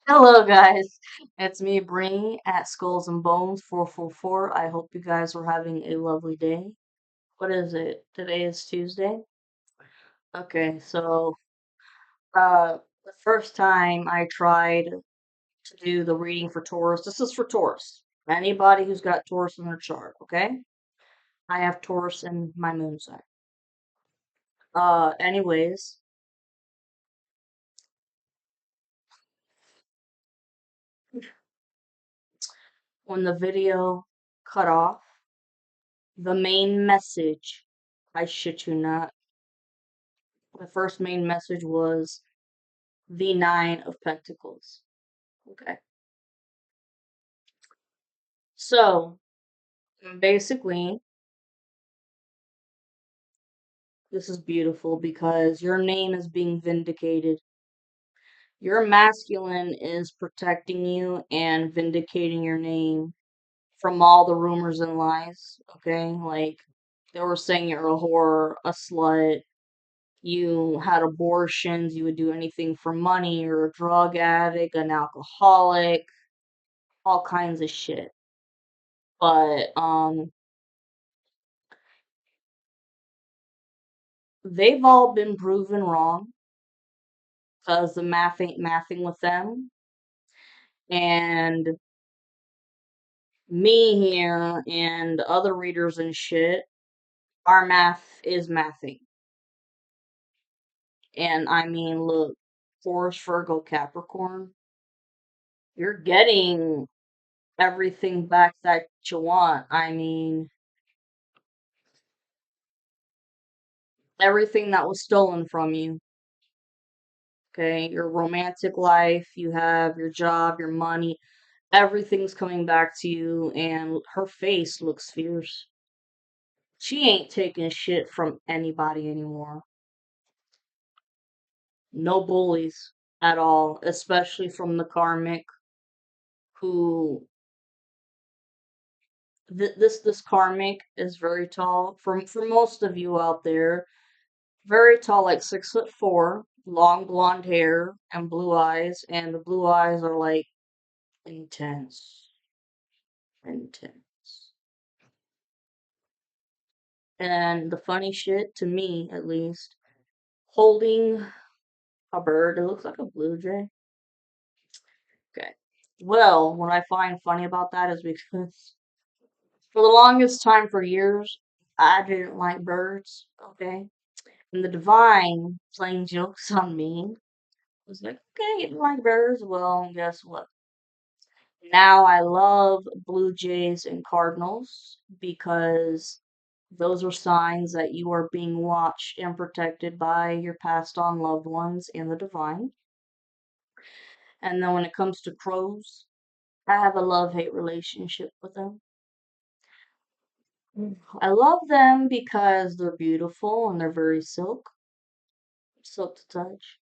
Hello, guys. It's me, Bree, at Skulls and Bones 444. I hope you guys are having a lovely day. What is it? Today is Tuesday. Okay, so the first time I tried to do the reading for Taurus, this is for Taurus. Anybody who's got Taurus in their chart, okay? I have Taurus in my moon sign. Anyways, when the video cut off, the main message, I shit you not, the first main message was the Nine of Pentacles. Okay. So, basically, this is beautiful because your name is being vindicated. Your masculine is protecting you and vindicating your name from all the rumors and lies. Okay. Like, they were saying you're a whore, a slut, you had abortions, you would do anything for money, you're a drug addict, an alcoholic, all kinds of shit. But, they've all been proven wrong because the math ain't mathing with them. And me here and other readers and shit, our math is mathing. And I mean, look, Taurus, Virgo, Capricorn, you're getting everything back that you want. I mean, everything that was stolen from you. Okay, your romantic life, you have your job, your money, everything's coming back to you, and her face looks fierce. She ain't taking shit from anybody anymore. No bullies at all, especially from the karmic who this karmic is very tall. For most of you out there, very tall, like 6'4", long blonde hair and blue eyes, and the blue eyes are like intense, intense. And the funny shit, to me at least, holding a bird, it looks like a blue jay. Okay. Well, what I find funny about that is because for the longest time, for years, I didn't like birds, okay? And the divine playing jokes on me was like, okay, you don't like birds? Well, guess what? Now I love blue jays and cardinals because those are signs that you are being watched and protected by your passed on loved ones and the divine. And then when it comes to crows, I have a love-hate relationship with them. I love them because they're beautiful and they're very silk to touch.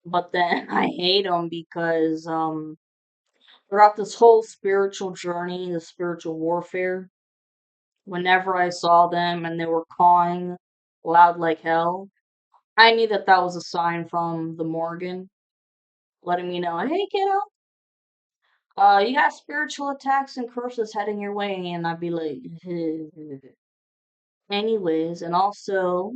But then I hate them because throughout this whole spiritual journey, the spiritual warfare, whenever I saw them and they were cawing loud like hell, I knew that that was a sign from the Morgan letting me know, hey kiddo, you got spiritual attacks and curses heading your way, and I'd be like, anyways, and also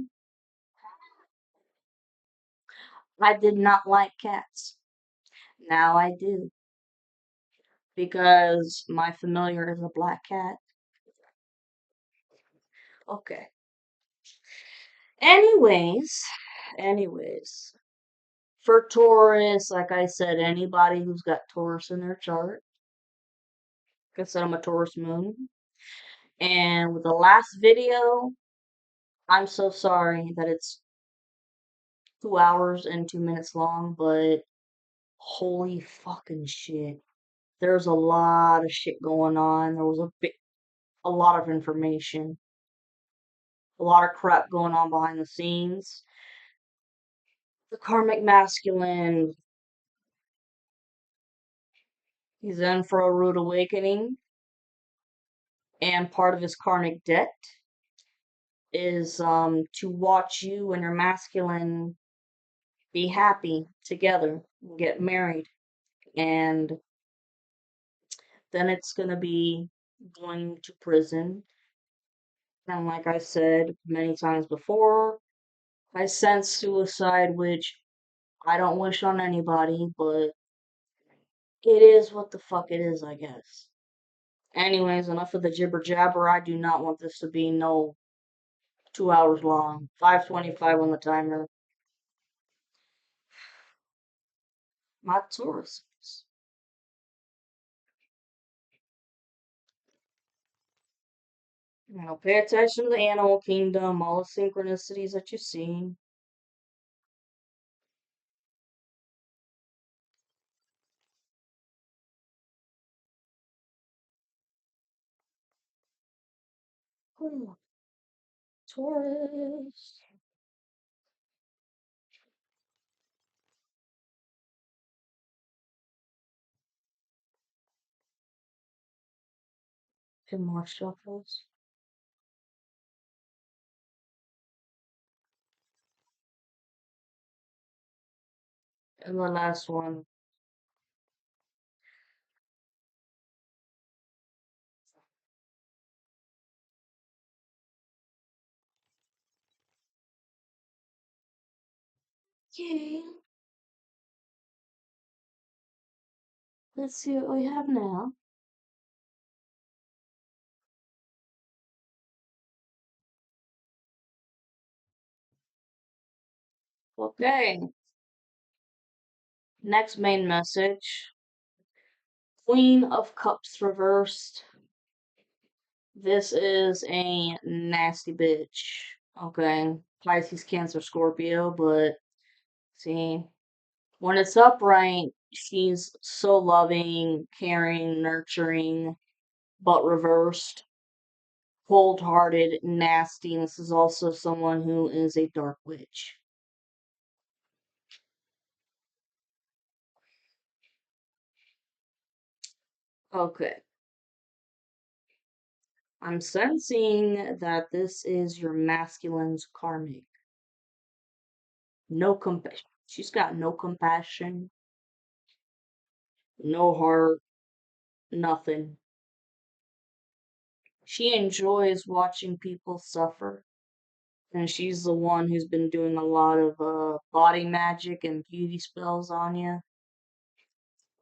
I did not like cats. Now I do because my familiar is a black cat. Okay. Anyways, anyways, for Taurus, like I said, anybody who's got Taurus in their chart, like I said, I'm a Taurus moon. And with the last video, I'm so sorry that it's 2 hours and 2 minutes long, but holy fucking shit. There's a lot of shit going on. There was a lot of information, a lot of crap going on behind the scenes. The karmic masculine, he's in for a rude awakening, and part of his karmic debt is to watch you and your masculine be happy together and get married. and then it's gonna be going to prison. And like I said many times before, I sense suicide, which I don't wish on anybody, but it is what the fuck it is, I guess. Anyways, enough of the jibber jabber. I do not want this to be no 2 hours long. 5:25 on the timer. My Taurus. Pay attention to the animal kingdom, all the synchronicities that you see. Ooh, Taurus. Two more shuffles. And the last one. Okay. Let's see what we have now. Okay. Next main message. Queen of Cups reversed. This is a nasty bitch. Okay. Pisces, Cancer, Scorpio, but see, when it's upright, she's so loving, caring, nurturing, but reversed, cold hearted, nasty. And this is also someone who is a dark witch. Okay. I'm sensing that this is your masculine's karmic. No compassion. She's got no compassion, no heart, nothing. She enjoys watching people suffer. And she's the one who's been doing a lot of body magic and beauty spells on you.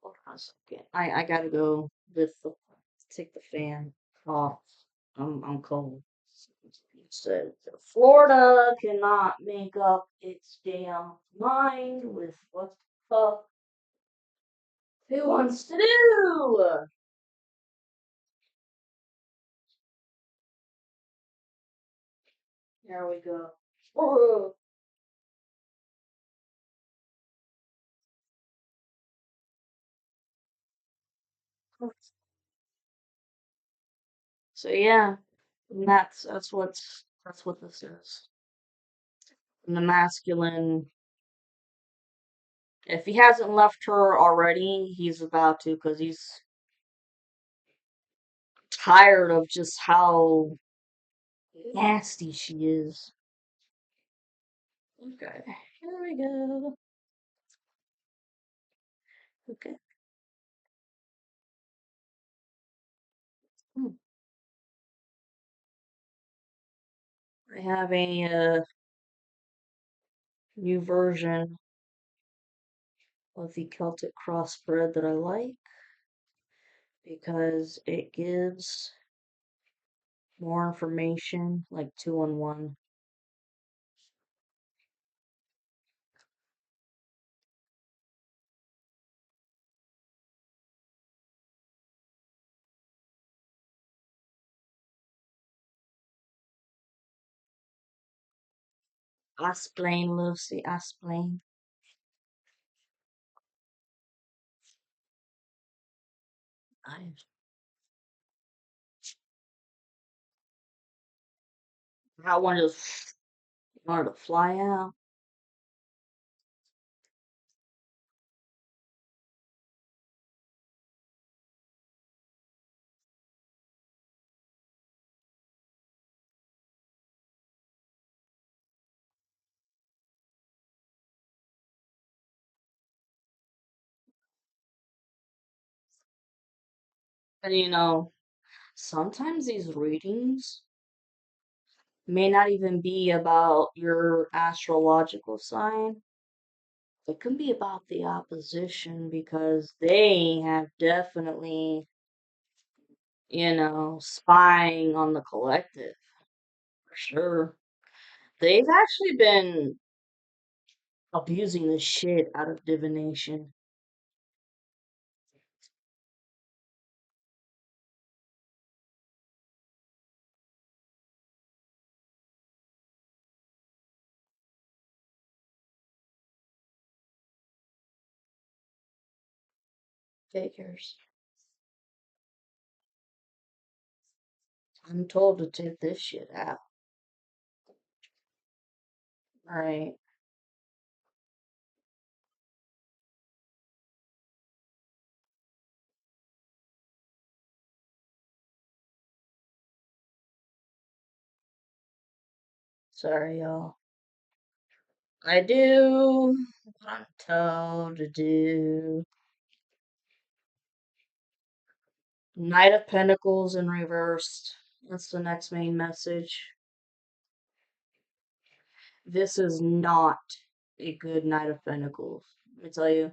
Hold on a second. I gotta go with the take the fan off. I'm cold. It said Florida cannot make up its damn mind with what the fuck it wants to do. There we go. So yeah, and that's what this is. And the masculine, if he hasn't left her already, he's about to because he's tired of just how nasty she is. Okay, here we go. Okay. Hmm. I have a new version of the Celtic crossbred that I like because it gives more information, like two on one. Asplain, Lucy, Asplain. Nice. That one just wanted to fly out. And sometimes these readings may not even be about your astrological sign. It can be about the opposition because they have definitely, spying on the collective for sure. They've actually been abusing the shit out of divination. Figures. I'm told to take this shit out. Right. Sorry, y'all. I do what I'm told to do. Knight of Pentacles in reversed. That's the next main message. This is not a good Knight of Pentacles. Let me tell you.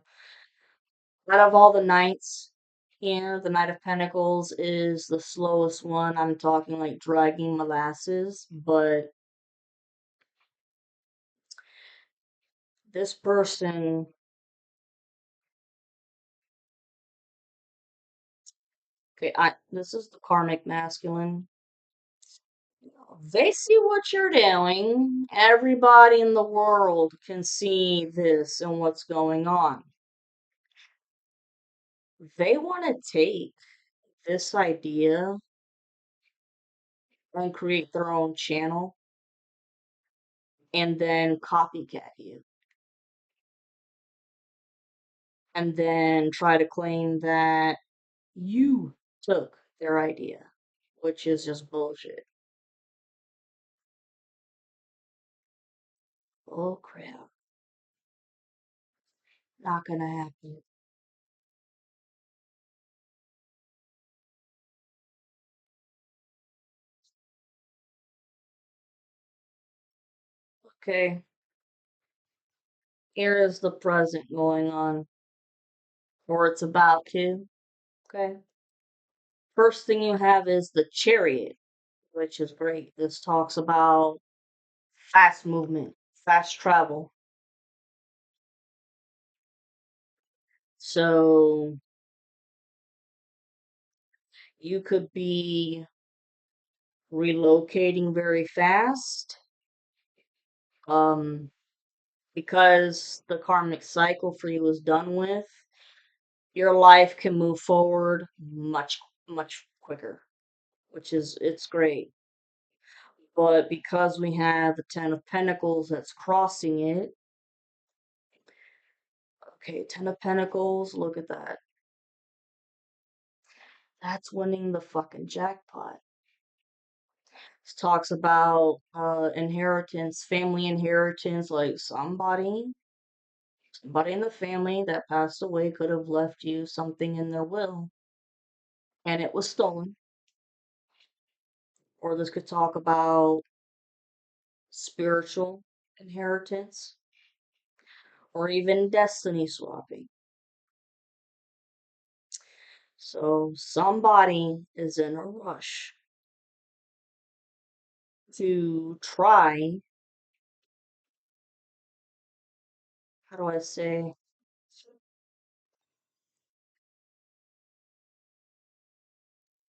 Out of all the knights here, the Knight of Pentacles is the slowest one. I'm talking like dragging molasses, but this person, okay, this is the karmic masculine. They see what you're doing. Everybody in the world can see this and what's going on. They want to take this idea and create their own channel and then copycat you and then try to claim that you took their idea, which is just bullshit. Oh crap. Not gonna happen. Okay, here is the present going on, or it's about to. Okay. First thing you have is the chariot, which is great. This talks about fast movement, fast travel. So you could be relocating very fast, um, because the karmic cycle for you is done with. Your life can move forward much, much quicker, which is it's great. But because we have the Ten of Pentacles that's crossing it, okay, Ten of Pentacles, look at that. That's winning the fucking jackpot. This talks about inheritance, family inheritance, like somebody in the family that passed away could have left you something in their will and it was stolen. Or this could talk about spiritual inheritance or even destiny swapping. So somebody is in a rush to try, how do I say,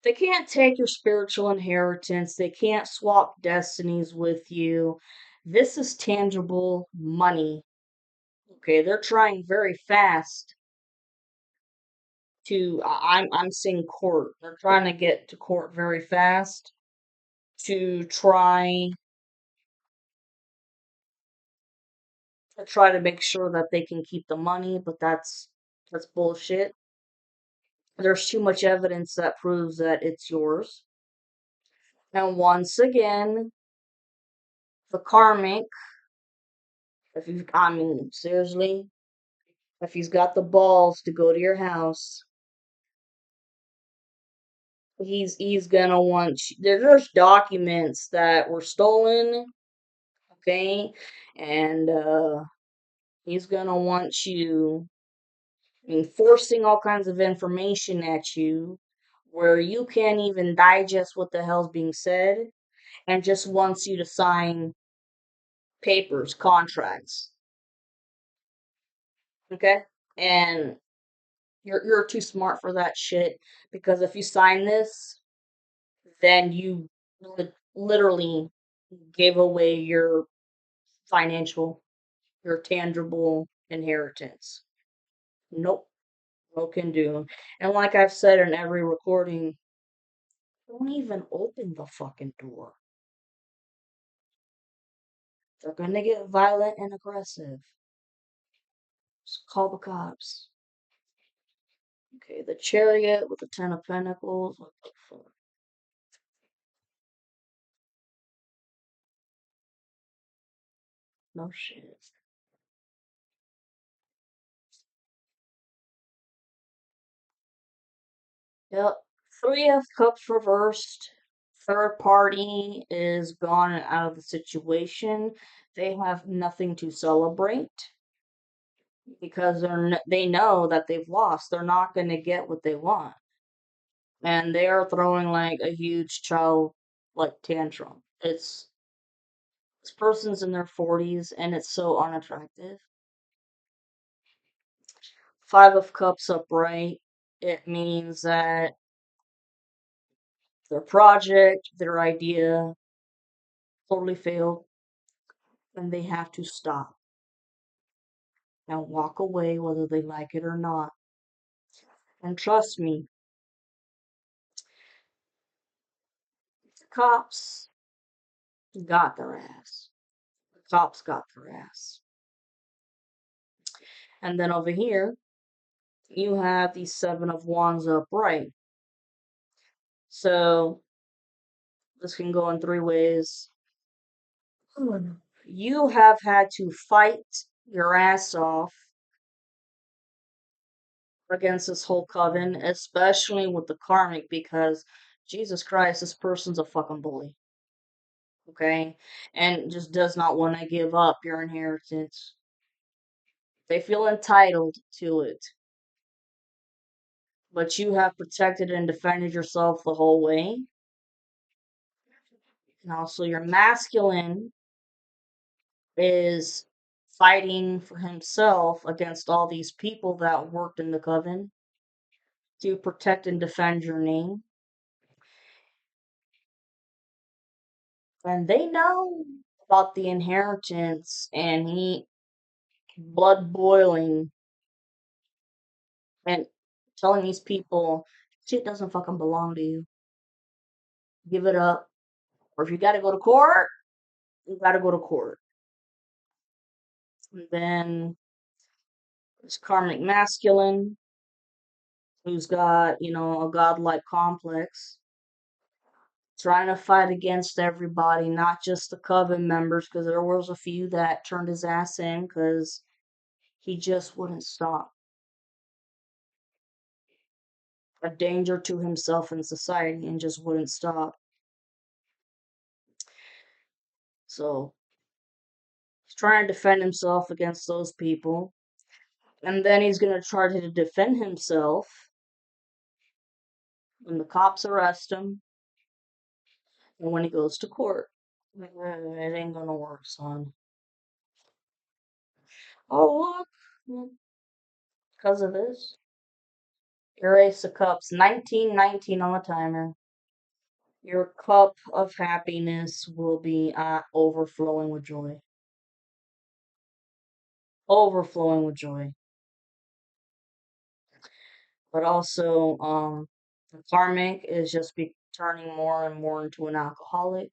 they can't take your spiritual inheritance, they can't swap destinies with you. This is tangible money. Okay, they're trying very fast to I'm seeing court. They're trying to get to court very fast to try to make sure that they can keep the money, but that's bullshit. There's too much evidence that proves that it's yours. And once again, the karmic, if you I mean, seriously, if he's got the balls to go to your house he's gonna want there's documents that were stolen, okay, and he's gonna want you enforcing all kinds of information at you where you can't even digest what the hell's being said, and just wants you to sign papers, contracts, okay, and you're too smart for that shit, because if you sign this, then you literally gave away your financial, your tangible inheritance. Nope, no can do. And like I've said in every recording, don't even open the fucking door. They're gonna get violent and aggressive. Just call the cops. Okay, the chariot with the Ten of Pentacles. What the fuck? No shit. Yep. Three of Cups reversed. Third party is gone and out of the situation. They have nothing to celebrate because they know that they've lost. They're not going to get what they want, and they are throwing like a huge child like tantrum. It's this person's in their 40s and it's so unattractive. Five of Cups upright. It means that their project, their idea totally failed, and they have to stop and walk away whether they like it or not. And trust me, the cops got their ass. The cops got their ass. And then over here, you have the Seven of Wands upright. So this can go in three ways. You have had to fight your ass off against this whole coven, especially with the karmic, because Jesus Christ, this person's a fucking bully. Okay? And just does not want to give up your inheritance. They feel entitled to it. But you have protected and defended yourself the whole way. And also, your masculine is fighting for himself against all these people that worked in the coven to protect and defend your name. And they know about the inheritance, and he blood boiling and telling these people shit doesn't fucking belong to you. Give it up. Or if you gotta go to court, you gotta go to court. And then this karmic masculine who's got, a godlike complex, trying to fight against everybody, not just the coven members, because there was a few that turned his ass in because he just wouldn't stop. A danger to himself and society, and just wouldn't stop. So he's trying to defend himself against those people. And then he's going to try to defend himself when the cops arrest him and when he goes to court. It ain't going to work, son. Oh, look. Because of this. Your Ace of Cups, 1919 on the timer. Your cup of happiness will be overflowing with joy. Overflowing with joy. But also, the karmic is just be turning more and more into an alcoholic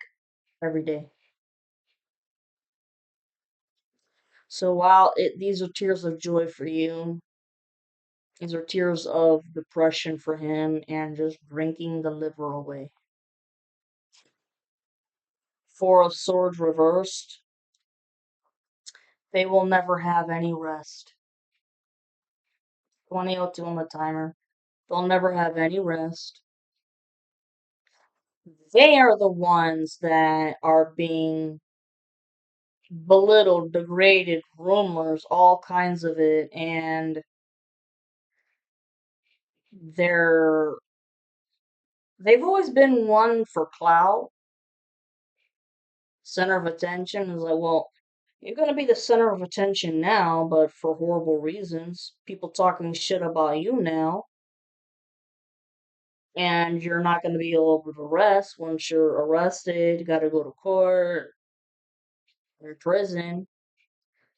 every day. So while these are tears of joy for you, these are tears of depression for him and just drinking the liver away. Four of Swords reversed. They will never have any rest. 2002 on the timer. They'll never have any rest. They are the ones that are being belittled, degraded, rumors, all kinds of it, and they're they've always been one for clout, center of attention. Is like, well, you're gonna be the center of attention now, but for horrible reasons. People talking shit about you now, and you're not gonna be able to rest once you're arrested. You gotta go to court or prison.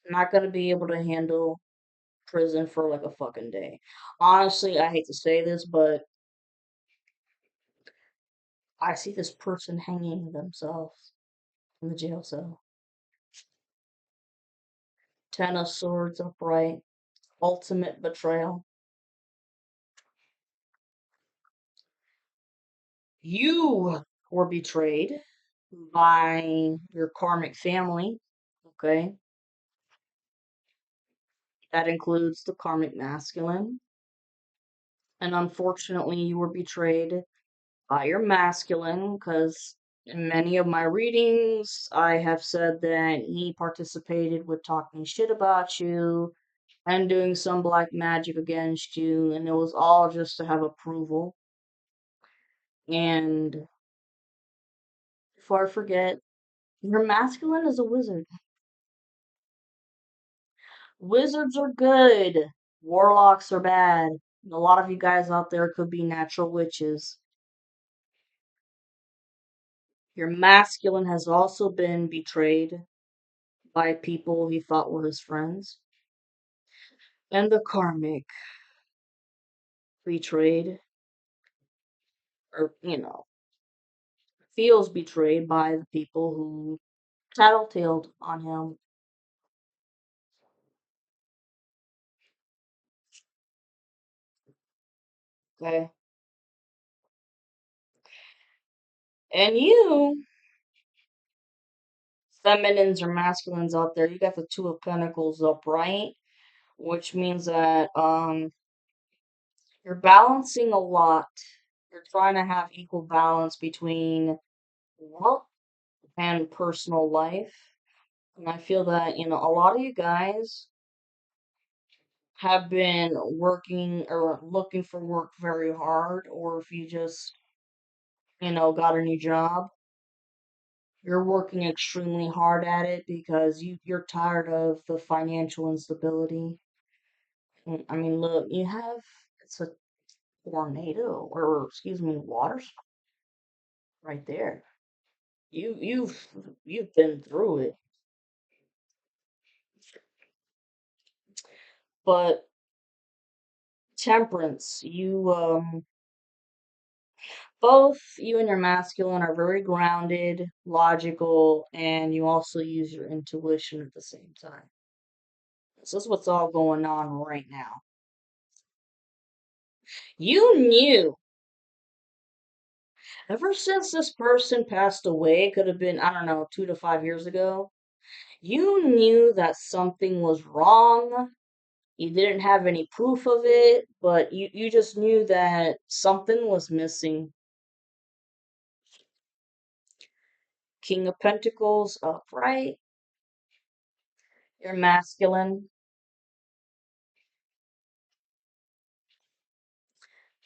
Not gonna be able to handle prison for like a fucking day. Honestly, I hate to say this, but I see this person hanging themselves in the jail cell. Ten of Swords upright, ultimate betrayal. You were betrayed by your karmic family, okay? That includes the karmic masculine. And unfortunately, you were betrayed by your masculine because in many of my readings, I have said that he participated with talking shit about you and doing some black magic against you, and it was all just to have approval. And before I forget, your masculine is a wizard. Wizards are good. Warlocks are bad. A lot of you guys out there could be natural witches. Your masculine has also been betrayed by people he thought were his friends. And the karmic betrayed, or, feels betrayed by the people who tattletaled on him. Okay? And you, feminines or masculines out there, you got the Two of Pentacles upright, which means that you're balancing a lot. You're trying to have equal balance between work and personal life. And I feel that, a lot of you guys have been working or looking for work very hard, or if you just, got a new job, you're working extremely hard at it because you're tired of the financial instability. I mean, look, it's a tornado, or excuse me, water right there. You've been through it. But temperance, both you and your masculine are very grounded, logical, and you also use your intuition at the same time. This is what's all going on right now. You knew ever since this person passed away, could have been, I don't know, 2 to 5 years ago, you knew that something was wrong. You didn't have any proof of it, but you just knew that something was missing. King of Pentacles upright. You're masculine.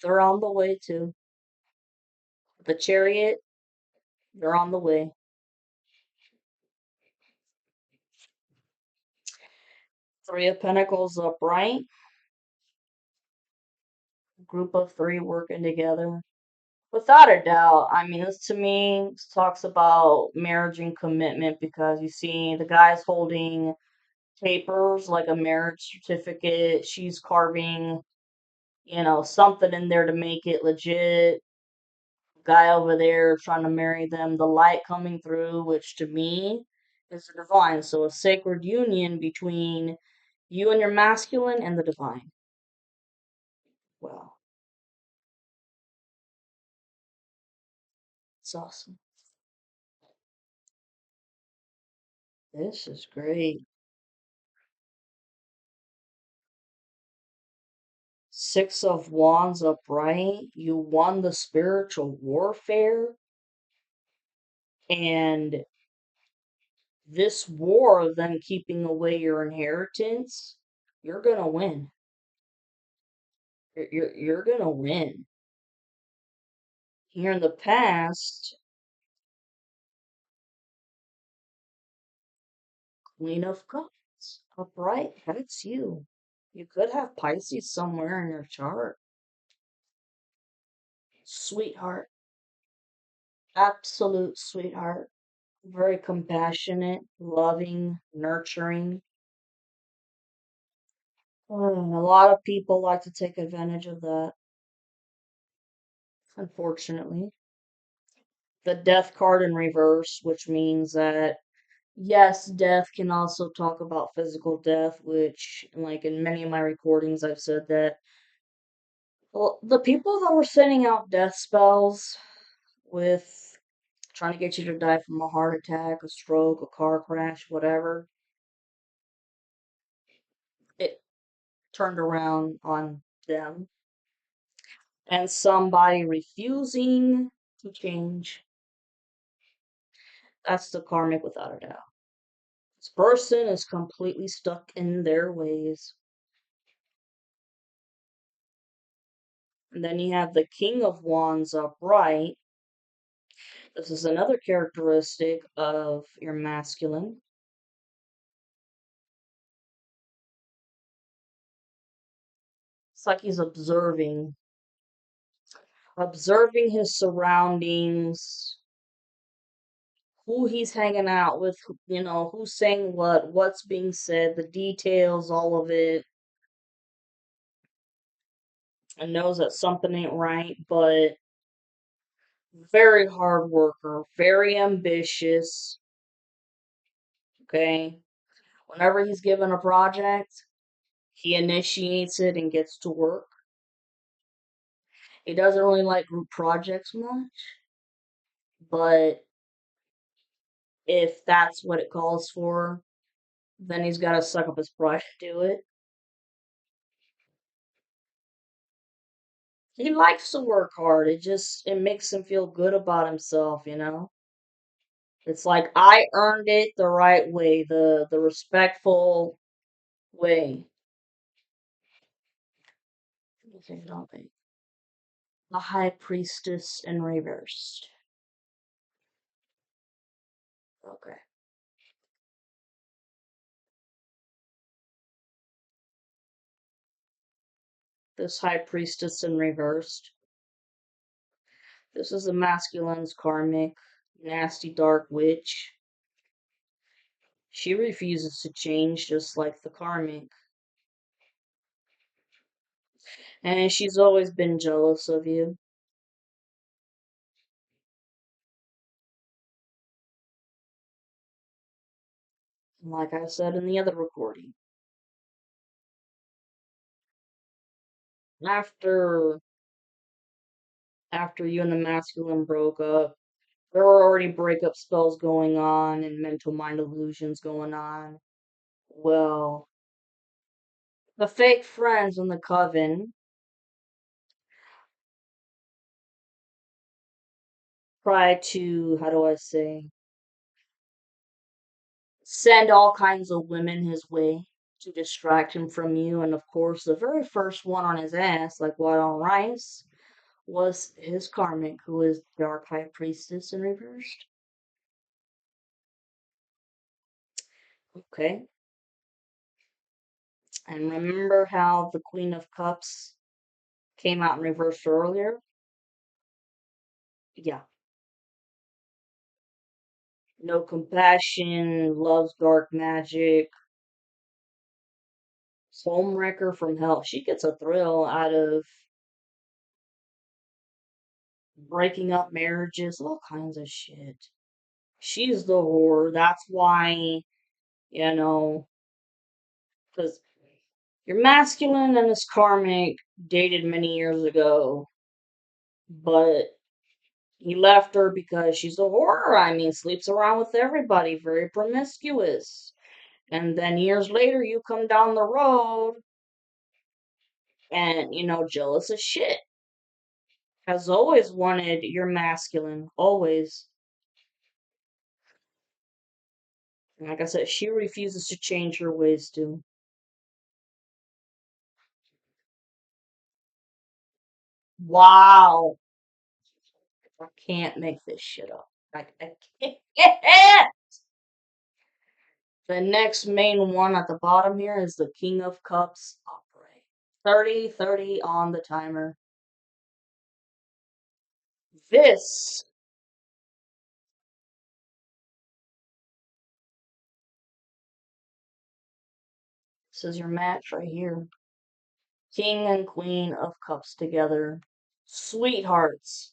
They're on the way too. The Chariot, they're on the way. Three of Pentacles upright. Group of three working together. Without a doubt, I mean, this to me talks about marriage and commitment because you see the guy's holding papers like a marriage certificate. She's carving, something in there to make it legit. Guy over there trying to marry them. The light coming through, which to me is the divine. So a sacred union between you and your masculine and the divine. Wow, it's awesome. This is great. Six of Wands upright. You won the spiritual warfare. And this war of them keeping away your inheritance, you're gonna win. You're gonna win. Here in the past, Queen of Cups, upright, that's you. You could have Pisces somewhere in your chart. Sweetheart, absolute sweetheart. Very compassionate, loving, nurturing. A lot of people like to take advantage of that, unfortunately. The death card in reverse, which means that yes, death can also talk about physical death, which, like in many of my recordings, I've said that well, the people that were sending out death spells with trying to get you to die from a heart attack, a stroke, a car crash, whatever, it turned around on them. And somebody refusing to change, that's the karmic without a doubt. This person is completely stuck in their ways. And then you have the King of Wands upright. This is another characteristic of your masculine. It's like he's observing his surroundings, who he's hanging out with, who's saying what, what's being said, the details, all of it, and knows that something ain't right, but very hard worker, very ambitious, okay? Whenever he's given a project, he initiates it and gets to work. He doesn't really like group projects much, but if that's what it calls for, then he's got to suck up his pride to do it. He likes to work hard. It makes him feel good about himself. It's like I earned it the right way, the respectful way. Let me think about it. The High Priestess in reversed. Okay. This High Priestess in reversed. This is the masculine's karmic, nasty dark witch. She refuses to change just like the karmic. And she's always been jealous of you. Like I said in the other recording. After after you and the masculine broke up, there were already breakup spells going on and mental mind illusions going on. Well, the fake friends in the coven try to, how do I say, send all kinds of women his way to distract him from you. And of course, the very first one on his ass, like white on rice, was his karmic, who is Dark High Priestess in reversed. Okay. And remember how the Queen of Cups came out in reverse earlier? Yeah. No compassion, loves dark magic, homewrecker from hell. She gets a thrill out of breaking up marriages, all kinds of shit. She's the whore. That's why, you know, because your masculine and his karmic dated many years ago, but he left her because she's a whore. I mean, sleeps around with everybody, very promiscuous. And then years later, you come down the road and, jealous as shit. Has always wanted your masculine, always. Like I said, she refuses to change her ways too. Wow. I can't make this shit up. I can't. The next main one at the bottom here is the King of Cups upright. 30 on the timer. This, this is your match right here. King and Queen of Cups together. Sweethearts.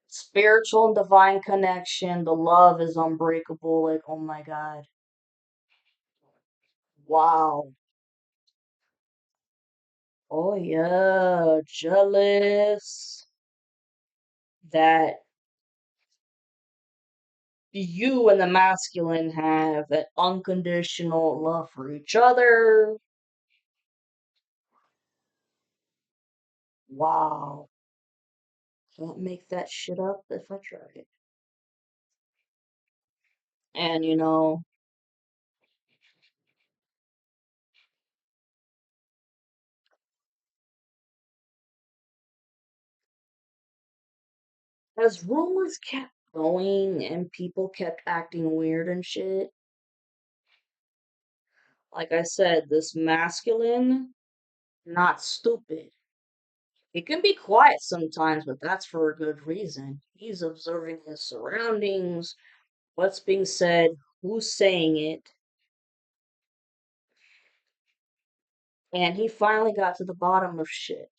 Spiritual and divine connection. The love is unbreakable. Like, oh my God. Wow. Oh yeah. Jealous. That you and the masculine have that unconditional love for each other. Wow. Can't make that shit up if I tried. And as rumors kept going and people kept acting weird and shit, like I said, this masculine, not stupid. He can be quiet sometimes, but that's for a good reason. He's observing his surroundings, what's being said, who's saying it, and he finally got to the bottom of shit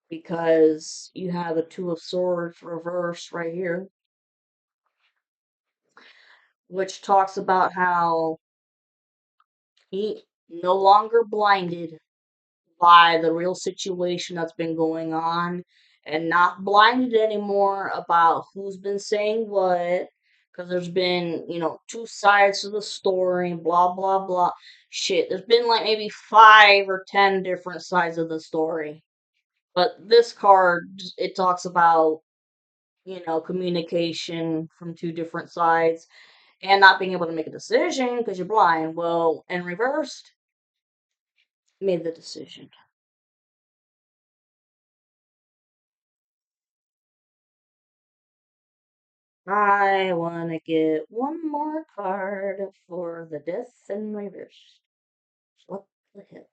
because you have the Two of Swords reversed right here, which talks about how he no longer blinded by the real situation that's been going on and not blinded anymore about who's been saying what because there's been two sides to the story, blah blah blah shit. There's been like maybe 5 or 10 different sides of the story, but this card, it talks about communication from 2 different sides and not being able to make a decision because you're blind. Well, in reversed, made the decision. I want to get one more card for the death in reverse. What the hell?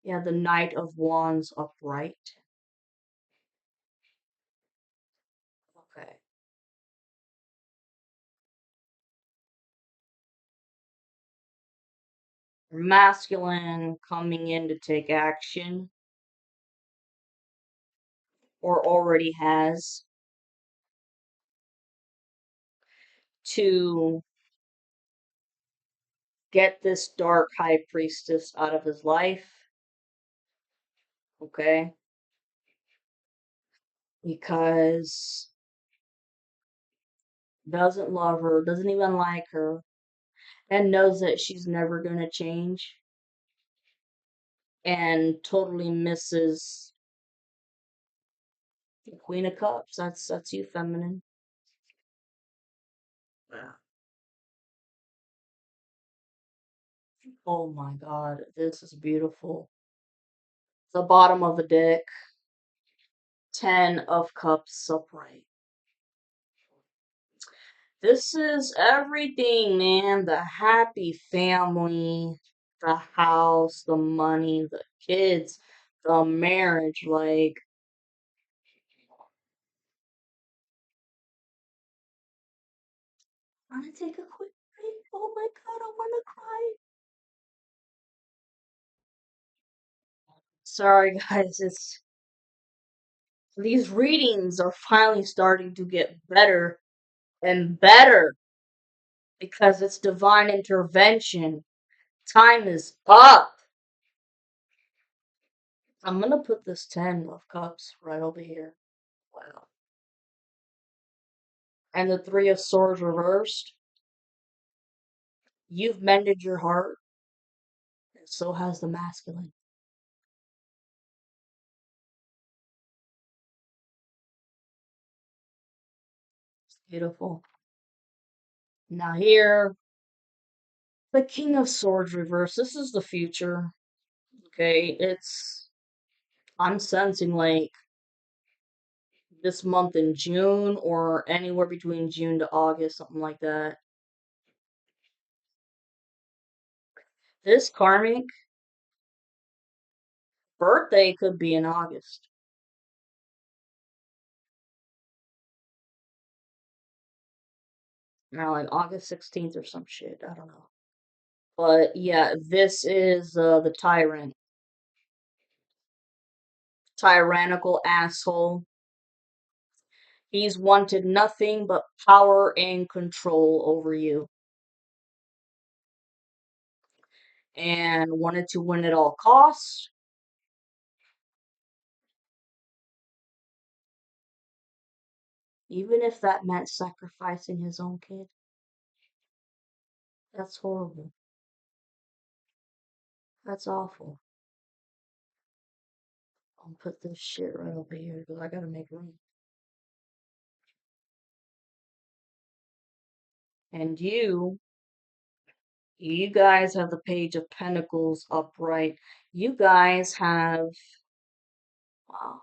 Yeah, the Knight of Wands upright. Okay. Masculine coming in to take action or already has to get this dark high priestess out of his life. Okay. Because doesn't love her, doesn't even like her, and knows that she's never going to change and totally misses the Queen of Cups. That's you, feminine. Yeah. Oh my God, this is beautiful. The bottom of the deck, 10 of Cups upright. This is everything, man. The happy family, the house, the money, the kids, the marriage. Like, I'm gonna take a quick break. Oh my God, I wanna cry. Sorry, guys. It's these readings are finally starting to get better and better because it's divine intervention. Time is up. I'm gonna put this 10 of Cups right over here. Wow. And the Three of Swords reversed. You've mended your heart, and so has the masculine. Beautiful. Now here, the King of Swords reverse. This is the future. Okay, I'm sensing like this month in June or anywhere between June to August, something like that. This karmic birthday could be in August. Like August 16th or some shit. I don't know. But yeah, this is the tyrant. Tyrannical asshole. He's wanted nothing but power and control over you. And wanted to win at all costs. Even if that meant sacrificing his own kid. That's horrible. That's awful. I'll put this shit right over here because I gotta make room. And you guys have the Page of Pentacles upright. You guys have, wow,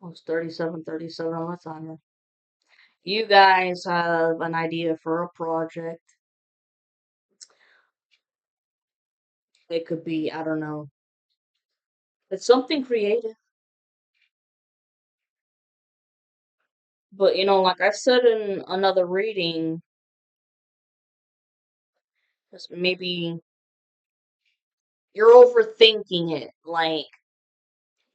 almost 37 on the timer. You guys have an idea for a project. It could be, I don't know. It's something creative. But like I said in another reading, maybe you're overthinking it. Like,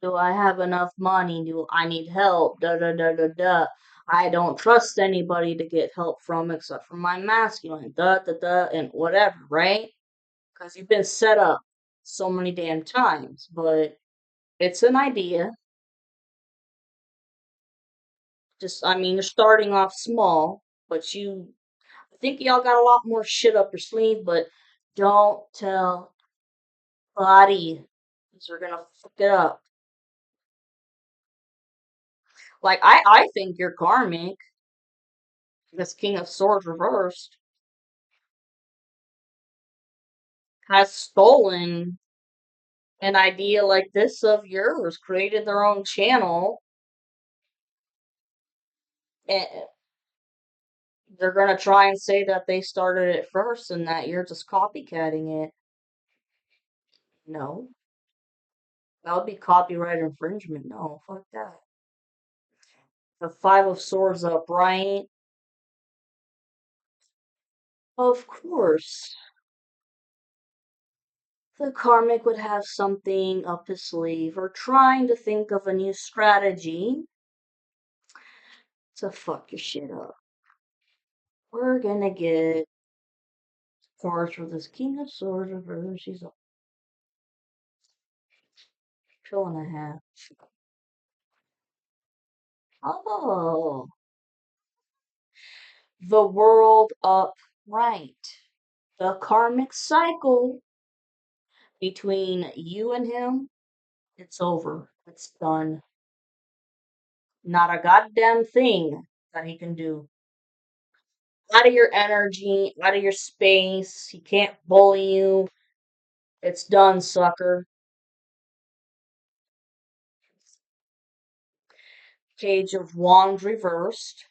do I have enough money? Do I need help? Da da da da da. I don't trust anybody to get help from except for my masculine. Da da da and whatever, right? Because you've been set up so many damn times. But it's an idea. I mean, you're starting off small, but I think y'all got a lot more shit up your sleeve, but don't tell body, because we're gonna fuck it up. Like, I think you're karmic, this King of Swords reversed, has stolen an idea like this of yours, created their own channel, and they're gonna try and say that they started it first and that you're just copycatting it. No. That would be copyright infringement. No, fuck that. The Five of Swords upright. Of course, the karmic would have something up his sleeve or trying to think of a new strategy to fuck your shit up. We're gonna get cards for this King of Swords reverse. She's a pill and a half. Oh, the world upright. The karmic cycle between you and him, it's over. It's done. Not a goddamn thing that he can do. Out of your energy, out of your space. He can't bully you. It's done, sucker. Page of Wands reversed.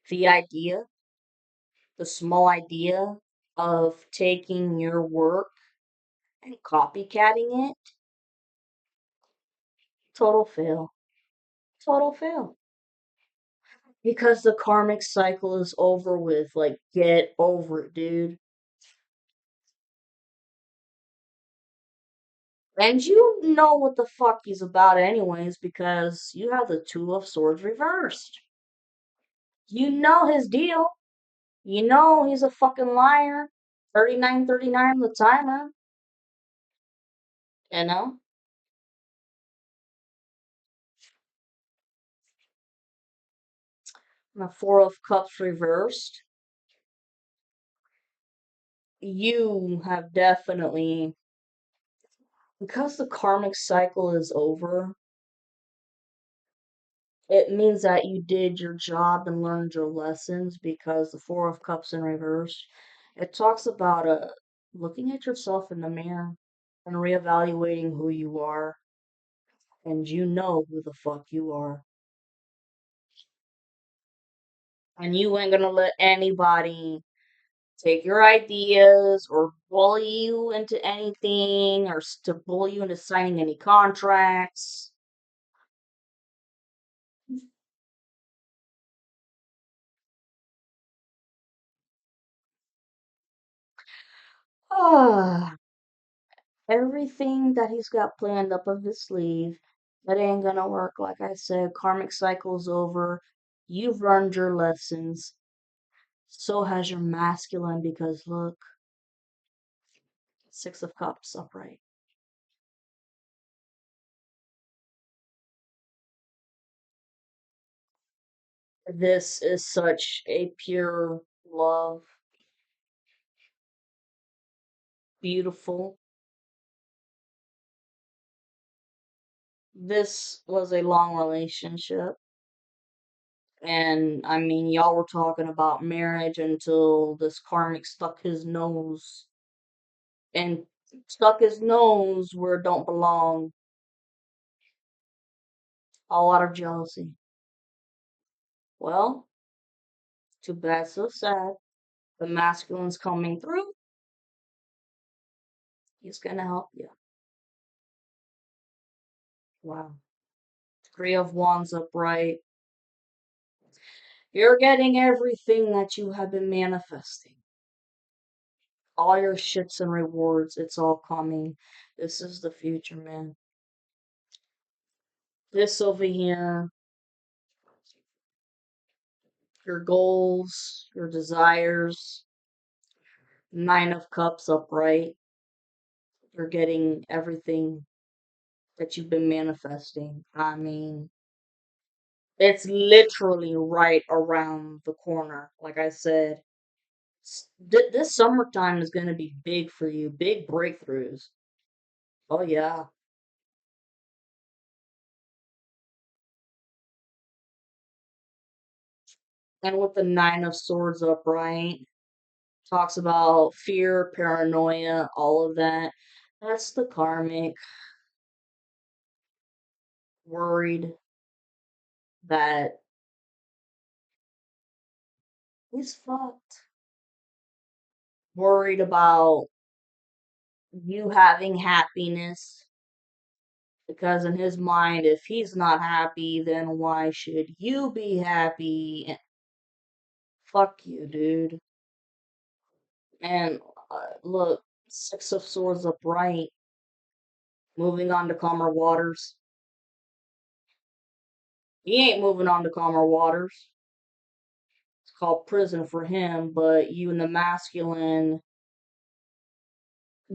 The idea, the small idea of taking your work and copycatting it, total fail. Total fail. Because the karmic cycle is over with. Like, get over it, dude. And you know what the fuck he's about, anyways, because you have the Two of Swords reversed. You know his deal. You know he's a fucking liar. 39 the timer. You know? The Four of Cups reversed. You have definitely, because the karmic cycle is over, It means that you did your job and learned your lessons because the Four of Cups in reverse, it talks about looking at yourself in the mirror and reevaluating who you are, and you know who the fuck you are. And you ain't gonna let anybody take your ideas or bully you into anything or to bully you into signing any contracts. Ah, everything that he's got planned up of his sleeve, that ain't gonna work. Like I said, karmic cycle's over. You've learned your lessons. So has your masculine because look, Six of Cups upright. This is such a pure love, beautiful. This was a long relationship. And I mean, y'all were talking about marriage until this karmic and stuck his nose where it don't belong. A lot of jealousy. Well, too bad, so sad. The masculine's coming through. He's gonna help you. Wow. Three of Wands upright. You're getting everything that you have been manifesting. All your shits and rewards, it's all coming. This is the future, man. This over here, your goals, your desires, Nine of Cups upright. You're getting everything that you've been manifesting. I mean, it's literally right around the corner. Like I said, this summertime is going to be big for you, big breakthroughs. Oh, yeah. And with the Nine of Swords upright, talks about fear, paranoia, all of that. That's the karmic, worried that he's fucked, worried about you having happiness. Because in his mind, if he's not happy, then why should you be happy? Fuck you, dude. And look, Six of Swords upright, moving on to calmer waters. He ain't moving on to calmer waters. It's called prison for him, but you and the masculine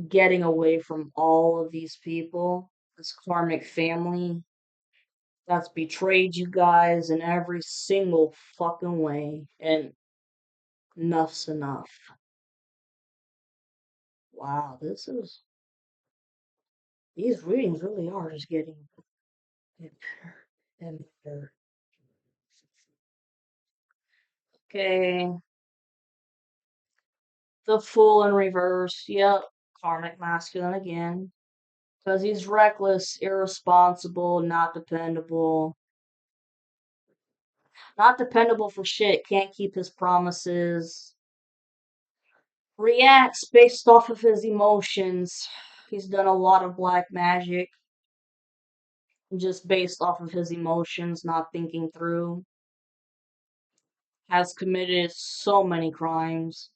getting away from all of these people, this karmic family that's betrayed you guys in every single fucking way. And enough's enough. Wow, these readings really are just getting better and better. Okay, the Fool in reverse. Yep, karmic masculine again. Because he's reckless, irresponsible, not dependable for shit, can't keep his promises, reacts based off of his emotions. He's done a lot of black magic just based off of his emotions, not thinking through. Has committed so many crimes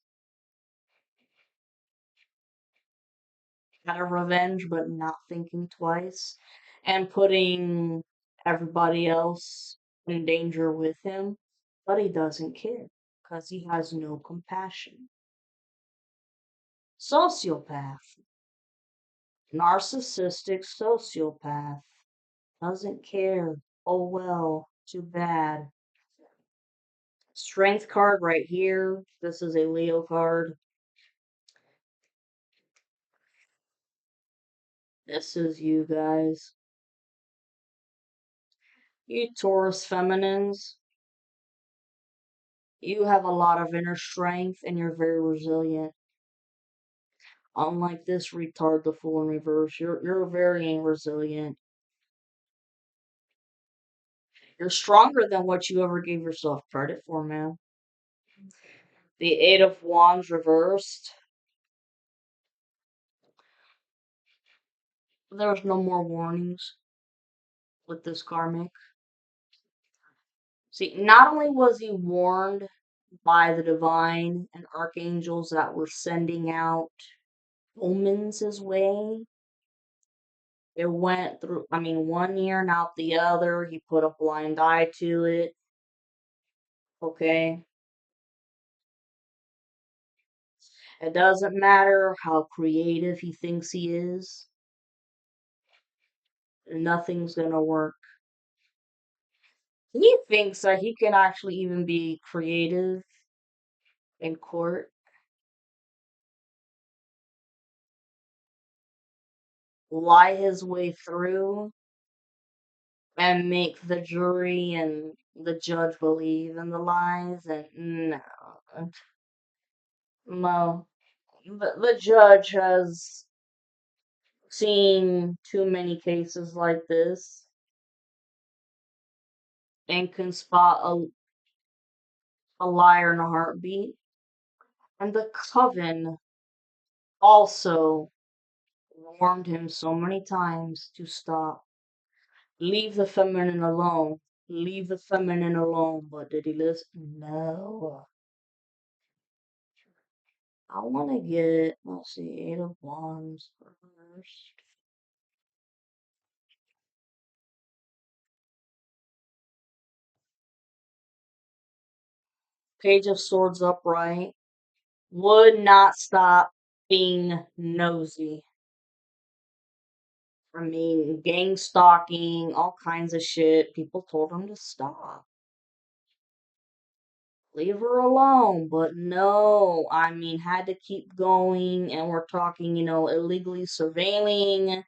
out of revenge, but not thinking twice, and putting everybody else in danger with him. But he doesn't care because he has no compassion. Sociopath, narcissistic sociopath, doesn't care. Oh well, too bad. Strength card right here. This is a Leo card. This is you guys. You Taurus feminines, you have a lot of inner strength and you're very resilient. Unlike this retard, the fool in reverse, you're very resilient. You're stronger than what you ever gave yourself credit for, man. The Eight of Wands reversed. There's no more warnings with this karmic. See, not only was he warned by the divine and archangels that were sending out omens his way, it went through, I mean, one ear and out the other. He put a blind eye to it. Okay. It doesn't matter how creative he thinks he is, nothing's gonna work. He thinks that he can actually even be creative in court, lie his way through, and make the jury and the judge believe in the lies. And no, no. The judge has seen too many cases like this and can spot a liar in a heartbeat. And the coven also warned him so many times to stop. Leave the feminine alone. Leave the feminine alone. But did he listen? No. I want to get, let's see, Eight of Wands first. Page of Swords upright. Would not stop being nosy. I mean, gang stalking, all kinds of shit. People told him to stop. Leave her alone. But no, I mean, had to keep going. And we're talking, illegally surveilling.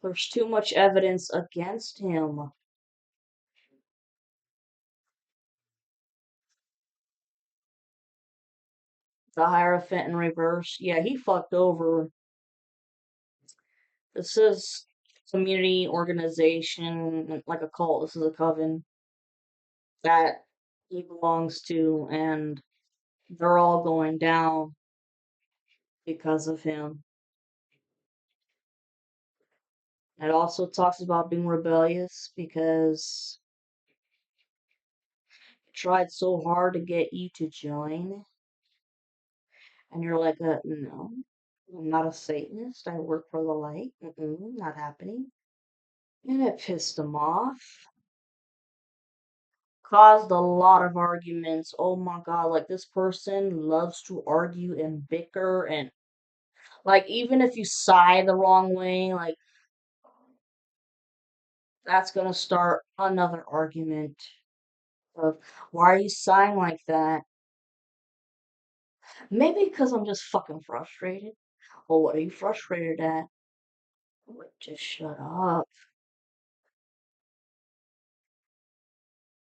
There's too much evidence against him. The Hierophant in reverse. Yeah, he fucked over. This is community organization, like a cult. This is a coven that he belongs to, and they're all going down because of him. It also talks about being rebellious because he tried so hard to get you to join, and you're like, no, I'm not a Satanist. I work for the light. Not happening. And it pissed him off. Caused a lot of arguments. Oh my god, like this person loves to argue and bicker and like even if you sigh the wrong way, like that's gonna start another argument of why are you sighing like that? Maybe because I'm just fucking frustrated. Well, what are you frustrated at? Like, just shut up.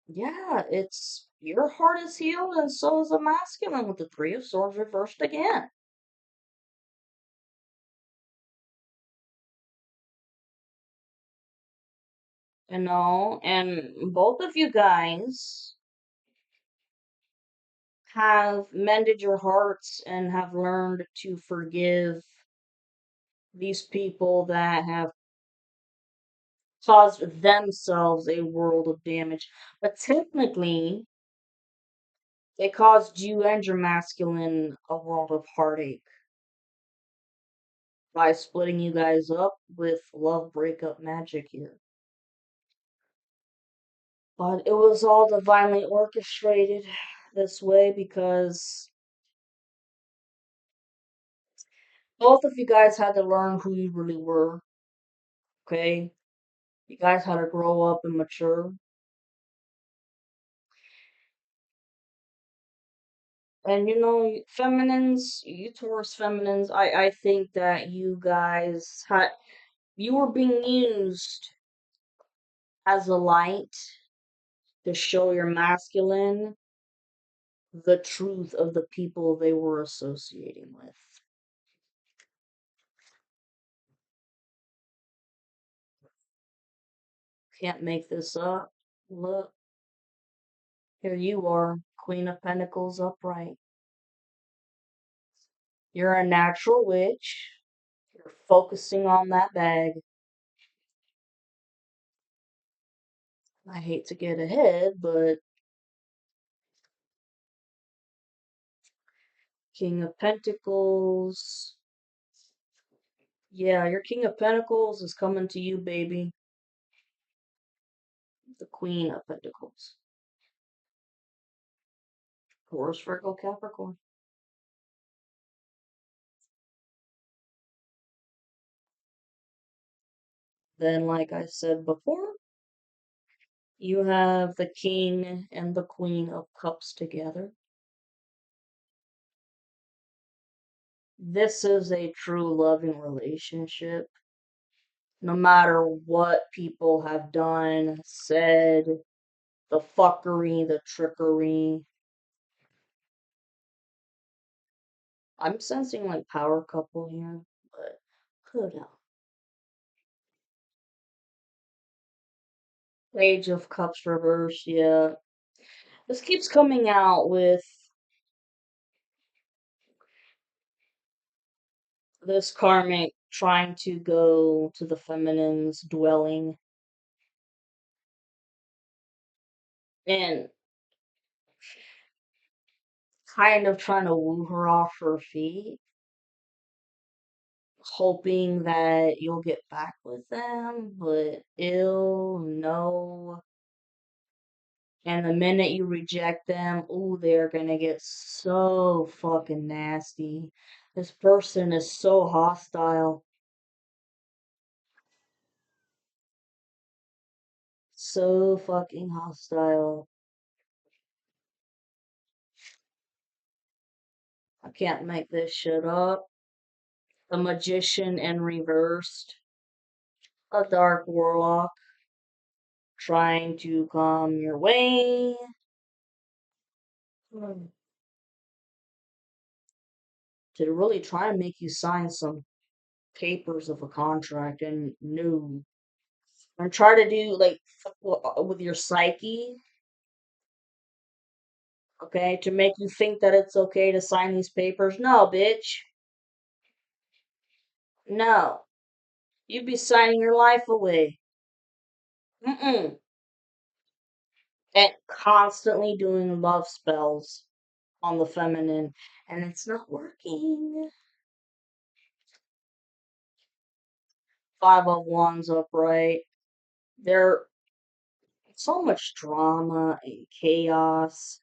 Yeah, it's your heart is healed and so is the masculine with the Three of Swords reversed again. And both of you guys have mended your hearts and have learned to forgive these people that have caused themselves a world of damage. But technically, they caused you and your masculine a world of heartache by splitting you guys up with love breakup magic here. But it was all divinely orchestrated this way because both of you guys had to learn who you really were, okay? You guys had to grow up and mature. And feminines, you Taurus feminines, I think that you guys had, you were being used as a light to show your masculine the truth of the people they were associating with. Can't make this up. Look, here you are, Queen of Pentacles upright. You're a natural witch. You're focusing on that bag. I hate to get ahead, but King of Pentacles. Yeah, your King of Pentacles is coming to you, baby. The Queen of Pentacles. Taurus, Virgo, Capricorn. Then, like I said before, you have the King and the Queen of Cups together. This is a true loving relationship. No matter what people have done, said, the fuckery, the trickery. I'm sensing like power couple here, but who knows? Page of Cups reversed, yeah. This keeps coming out with this karmic trying to go to the feminine's dwelling and kind of trying to woo her off her feet, hoping that you'll get back with them, but ill, no. And the minute you reject them, ooh, they're gonna get so fucking nasty. This person is so hostile. So fucking hostile. I can't make this shit up. The magician in reversed. A dark warlock trying to come your way. Hmm. To really try and make you sign some papers of a contract and no. And try to do like with your psyche, okay, to make you think that it's okay to sign these papers. No, bitch. No. You'd be signing your life away. Mm-mm. And constantly doing love spells on the feminine, and it's not working. Five of Wands upright. There so much drama and chaos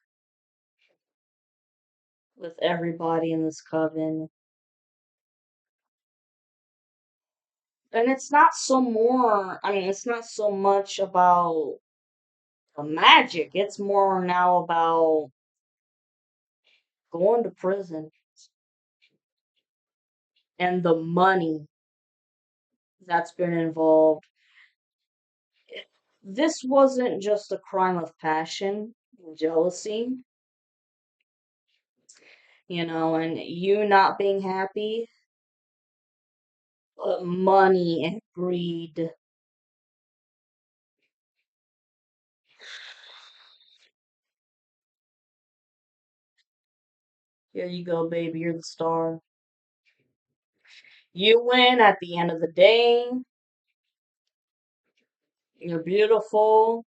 with everybody in this coven. And it's not so more, I mean, it's not so much about the magic. It's more now about going to prison and the money that's been involved. This wasn't just a crime of passion, jealousy, and you not being happy, but money and greed. Here you go, baby. You're the star. You win at the end of the day. You're beautiful.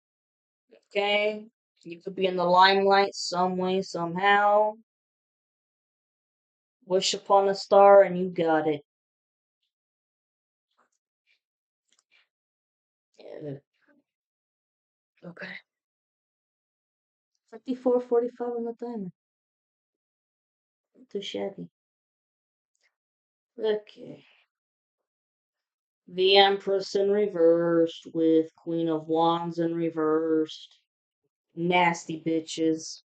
Okay? You could be in the limelight some way, somehow. Wish upon a star and you got it. Yeah. Okay. 54:45 on the timer. Too shabby. Okay. The Empress in reversed with Queen of Wands in reversed. Nasty bitches.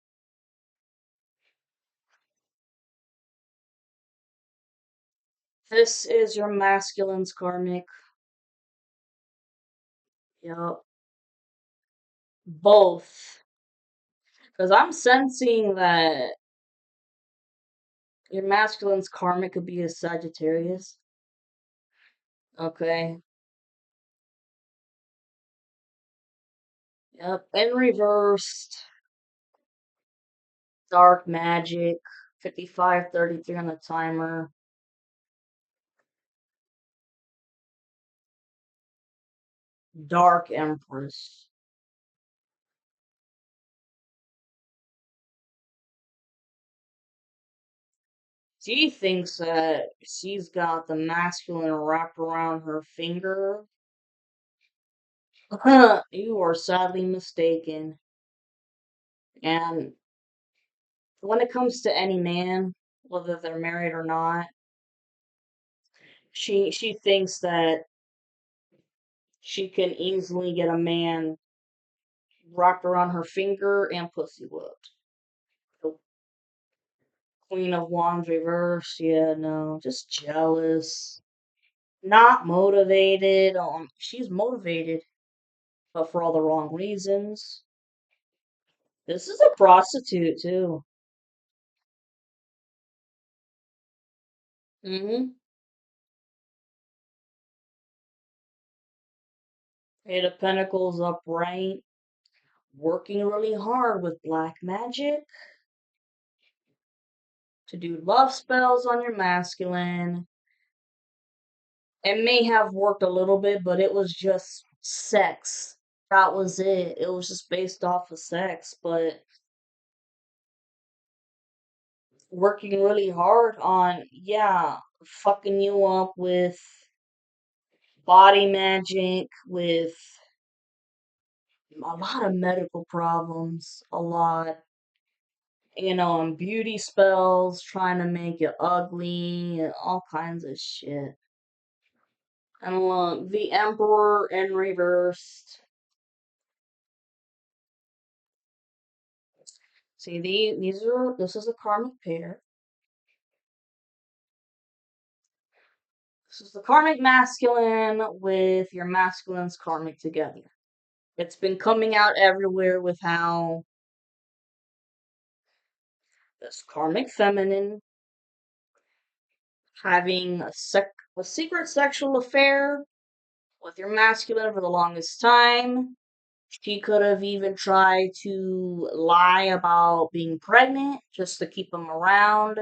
This is your masculine's karmic. Yup. Both. Because I'm sensing that your masculine's karmic could be a Sagittarius. Okay. Yep. In reversed, dark magic, 5533 on the timer. Dark Empress. She thinks that she's got the masculine wrapped around her finger. You are sadly mistaken. And when it comes to any man, whether they're married or not, she thinks that she can easily get a man wrapped around her finger and pussy whipped. The Queen of Wands reversed, yeah, no, just jealous, not motivated. She's motivated, but for all the wrong reasons. This is a prostitute too. Mm-hmm. Eight of Pentacles upright, working really hard with black magic to do love spells on your masculine. It may have worked a little bit, but it was just sex. That was it. It was just based off of sex, but working really hard on, yeah, fucking you up with body magic, with a lot of medical problems, a lot, and beauty spells, trying to make it ugly, and all kinds of shit. And look, the Emperor in reversed. See, this is a karmic pair. This is the karmic masculine with your masculine's karmic together. It's been coming out everywhere with how this karmic feminine having a secret sexual affair with your masculine for the longest time. She could have even tried to lie about being pregnant just to keep him around.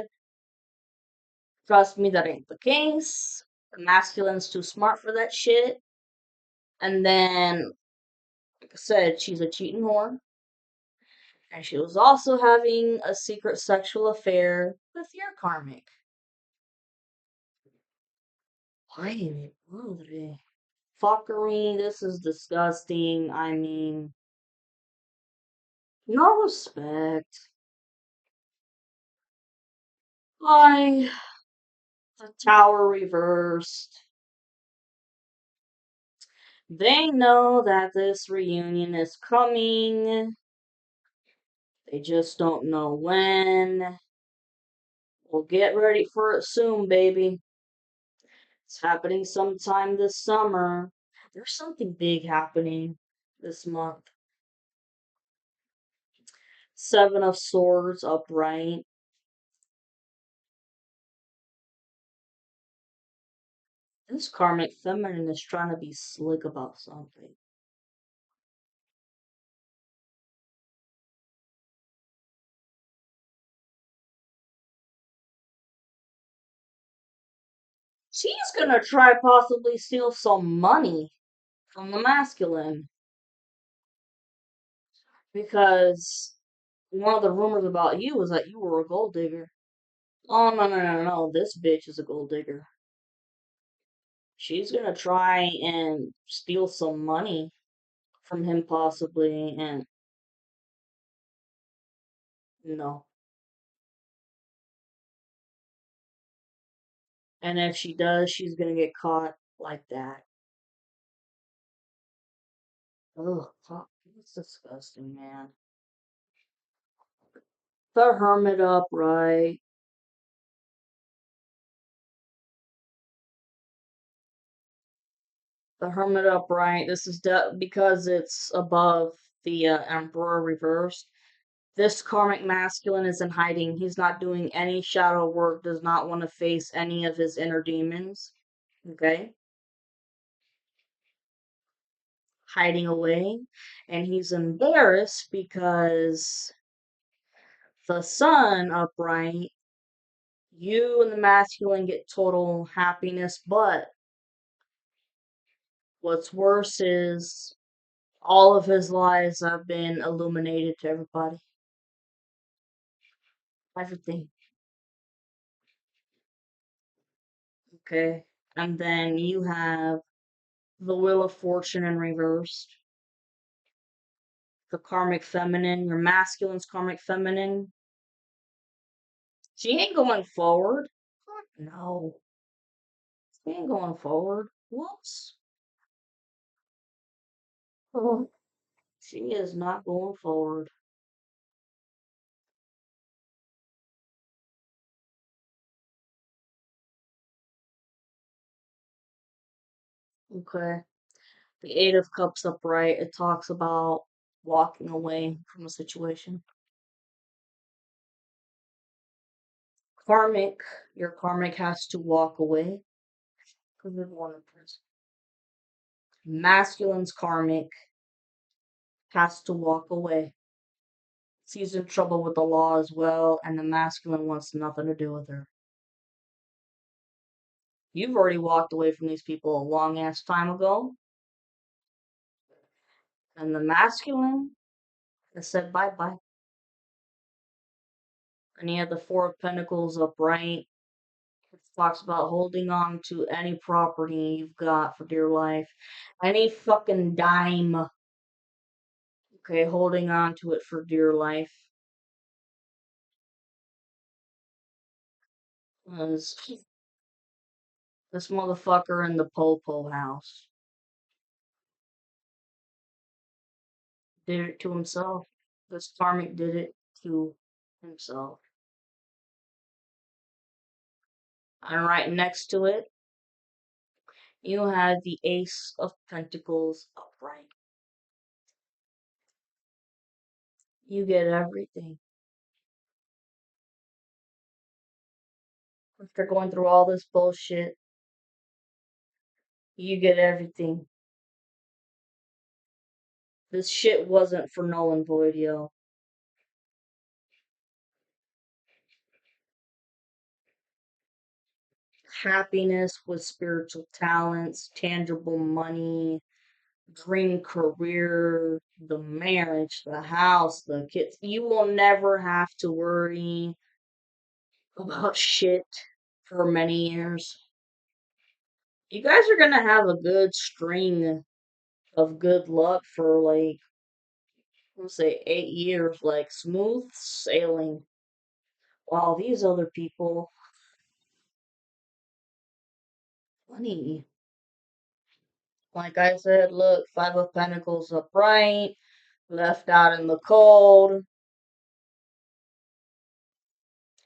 Trust me, that ain't the case. The masculine's too smart for that shit. And then, like I said, she's a cheating whore. And she was also having a secret sexual affair with your karmic. Ay, mi madre. Fuckery, this is disgusting. I mean, no respect. Why? The tower reversed. They know that this reunion is coming. They just don't know when. We'll get ready for it soon, baby. It's happening sometime this summer. There's something big happening this month. Seven of Swords upright. This karmic feminine is trying to be slick about something. She's gonna try possibly steal some money from the masculine because one of the rumors about you was that you were a gold digger. Oh, no, no, no, no. This bitch is a gold digger. She's gonna try and steal some money from him, possibly, and no. And if she does, she's gonna get caught like that. Ugh, fuck. It's disgusting, man. The Hermit upright. The Hermit upright. This is because it's above the Emperor reversed. This karmic masculine is in hiding. He's not doing any shadow work, does not want to face any of his inner demons. Okay? Hiding away. And he's embarrassed because the sun upright, you and the masculine get total happiness, but what's worse is all of his lies have been illuminated to everybody. Everything. Okay? And then you have the Wheel of Fortune in reversed. The karmic feminine, your masculine's karmic feminine. She ain't going forward. No. She ain't going forward. Whoops. Oh, she is not going forward. Okay. The Eight of Cups upright, it talks about walking away from a situation. Karmic, your karmic has to walk away. Because there's one in prison. Masculine's karmic has to walk away. She's in trouble with the law as well, and the masculine wants nothing to do with her. You've already walked away from these people a long ass time ago, and the masculine has said bye bye. And you have the Four of Pentacles upright. It talks about holding on to any property you've got for dear life. Any fucking dime. Okay, holding on to it for dear life. Because this motherfucker in the Popo house did it to himself. This karmic did it to himself. And right next to it, you have the Ace of Pentacles upright. You get everything. After going through all this bullshit, you get everything. This shit wasn't for null and void, yo. Happiness with spiritual talents, tangible money, dream career, the marriage, the house, the kids. You will never have to worry about shit for many years. You guys are gonna have a good string of good luck for like, let's say 8 years, like smooth sailing. While these other people, funny. Like I said, look, Five of Pentacles upright, left out in the cold,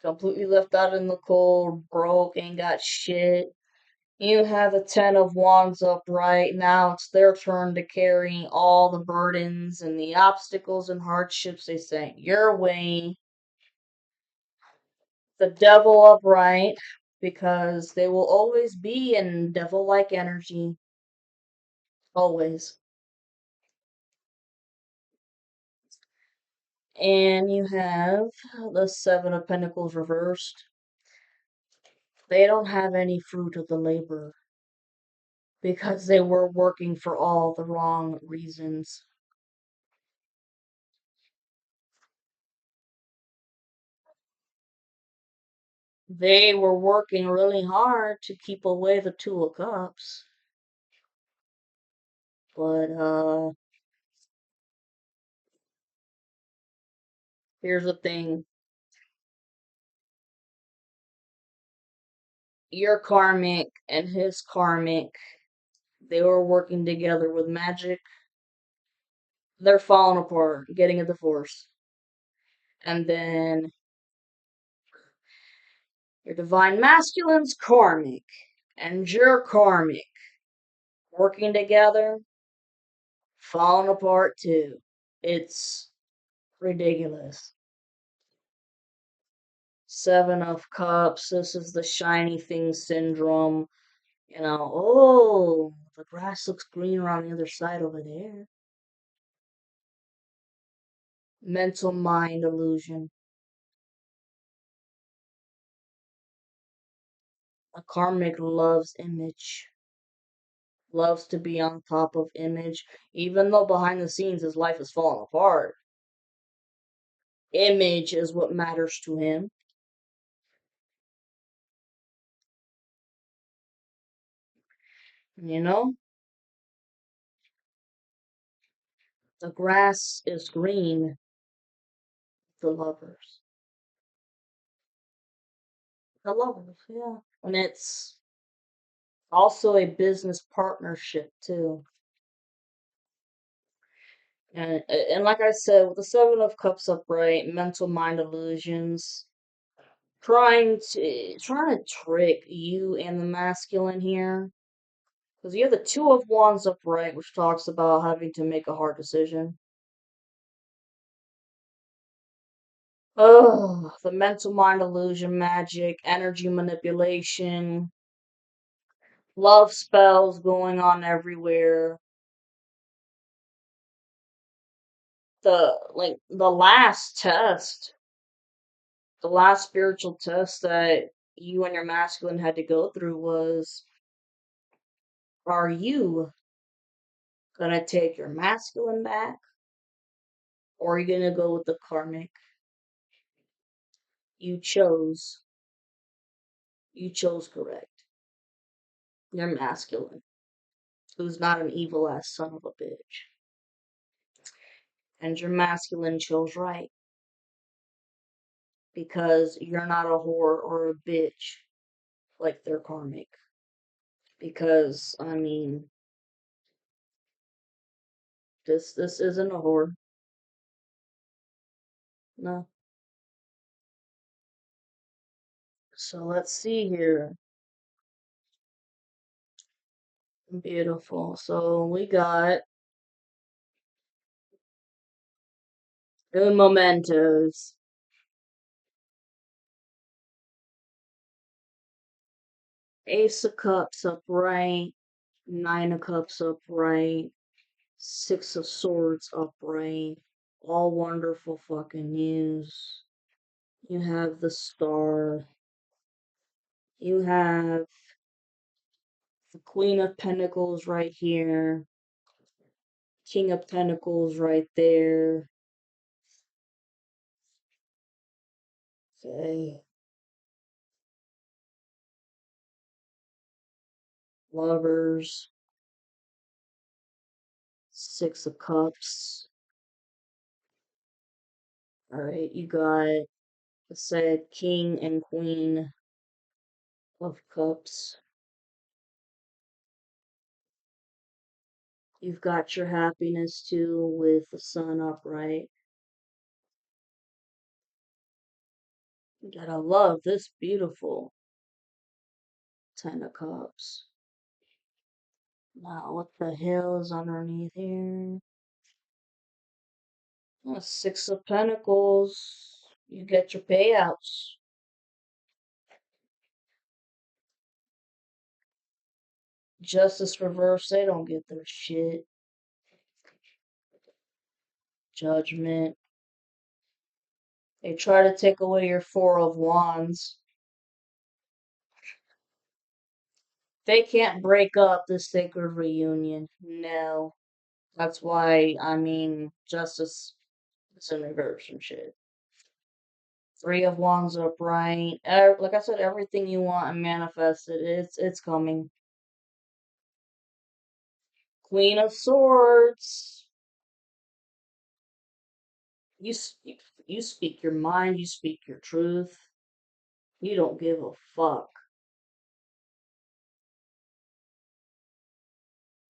completely left out in the cold, broke, ain't got shit. You have the Ten of Wands upright. Now it's their turn to carry all the burdens and the obstacles and hardships they sent your way. The Devil upright, because they will always be in devil-like energy. Always. And you have the Seven of Pentacles reversed. They don't have any fruit of the labor because they were working for all the wrong reasons. They were working really hard to keep away the Two of Cups. But, here's the thing. Your karmic and his karmic, they were working together with magic. They're falling apart, getting a divorce. And then your divine masculine's karmic and your karmic working together, falling apart too. It's ridiculous. Seven of Cups. This is the shiny thing syndrome. Oh, the grass looks greener on the other side over there. Mental mind illusion. A karmic loves image. Loves to be on top of image. Even though behind the scenes his life is falling apart. Image is what matters to him. You know? The grass is green. The lovers. The lovers, yeah. And it's also a business partnership too. And like I said, with the Seven of Cups upright, mental mind illusions, trying to trick you and the masculine here. Because you have the Two of Wands upright, which talks about having to make a hard decision. Oh, the mental mind illusion, magic, energy manipulation, love spells going on everywhere. The last spiritual test that you and your masculine had to go through was, are you gonna take your masculine back, or are you gonna go with the karmic? You chose. You chose correct. You're masculine, who's not an evil ass son of a bitch. And your masculine chose right, because you're not a whore or a bitch like their karmic. Because, I mean, this isn't a whore. No. So let's see here. Beautiful. So we got un mementos. Ace of Cups upright. Nine of Cups upright. Six of Swords upright. All wonderful fucking news. You have the Star. You have the Queen of Pentacles right here. King of Pentacles right there. Okay. Lovers. Six of Cups. Alright, you got the said King and Queen of Cups. You've got your happiness too with the Sun upright. You gotta love this beautiful Ten of Cups. Now, what the hell is underneath here? Six of Pentacles. You get your payouts. Justice reverse, they don't get their shit. Judgment. They try to take away your Four of Wands. They can't break up the sacred reunion. No. That's why, I mean, justice is in reverse and shit. Three of Wands upright. Like I said, everything you want and manifested, it's coming. Queen of Swords. You you speak your mind. You speak your truth. You don't give a fuck.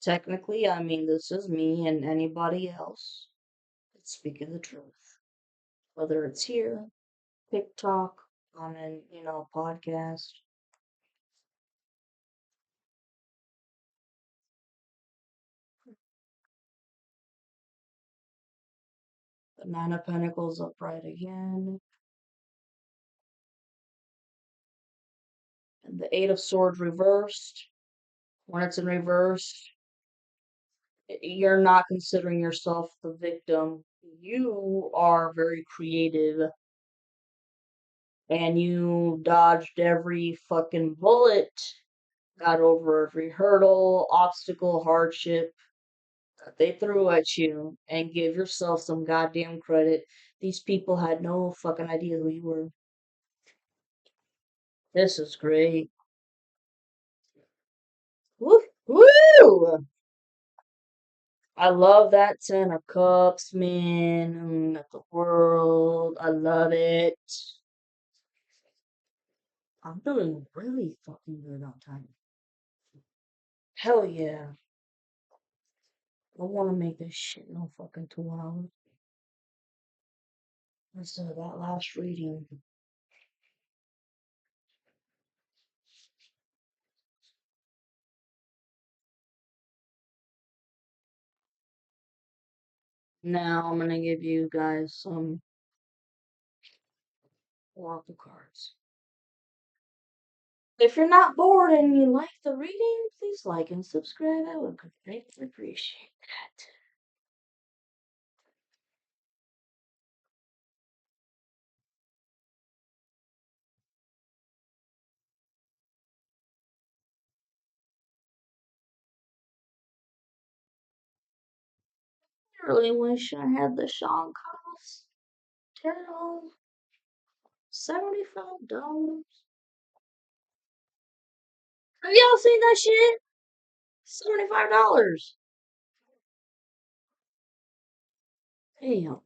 Technically, I mean, this is me and anybody else that's speaking the truth. Whether it's here, TikTok, on an podcast. The Nine of Pentacles upright again. And the Eight of Swords reversed. When it's in reverse, you're not considering yourself the victim. You are very creative and you dodged every fucking bullet, got over every hurdle, obstacle, hardship that they threw at you, and give yourself some goddamn credit. These people had no fucking idea who you were. This is great. Woo! Woo! I love that Ten of Cups, man. At the world. I love it. I'm doing really fucking good on time. Hell yeah. I want to make this shit no fucking 2 hours. Let's do that last reading. Now I'm gonna give you guys some oracle cards. If you're not bored and you like the reading, please like and subscribe. I would greatly appreciate that. I really wish I had the Sean Cost Tarot. $75. Have y'all seen that shit? $75. Damn.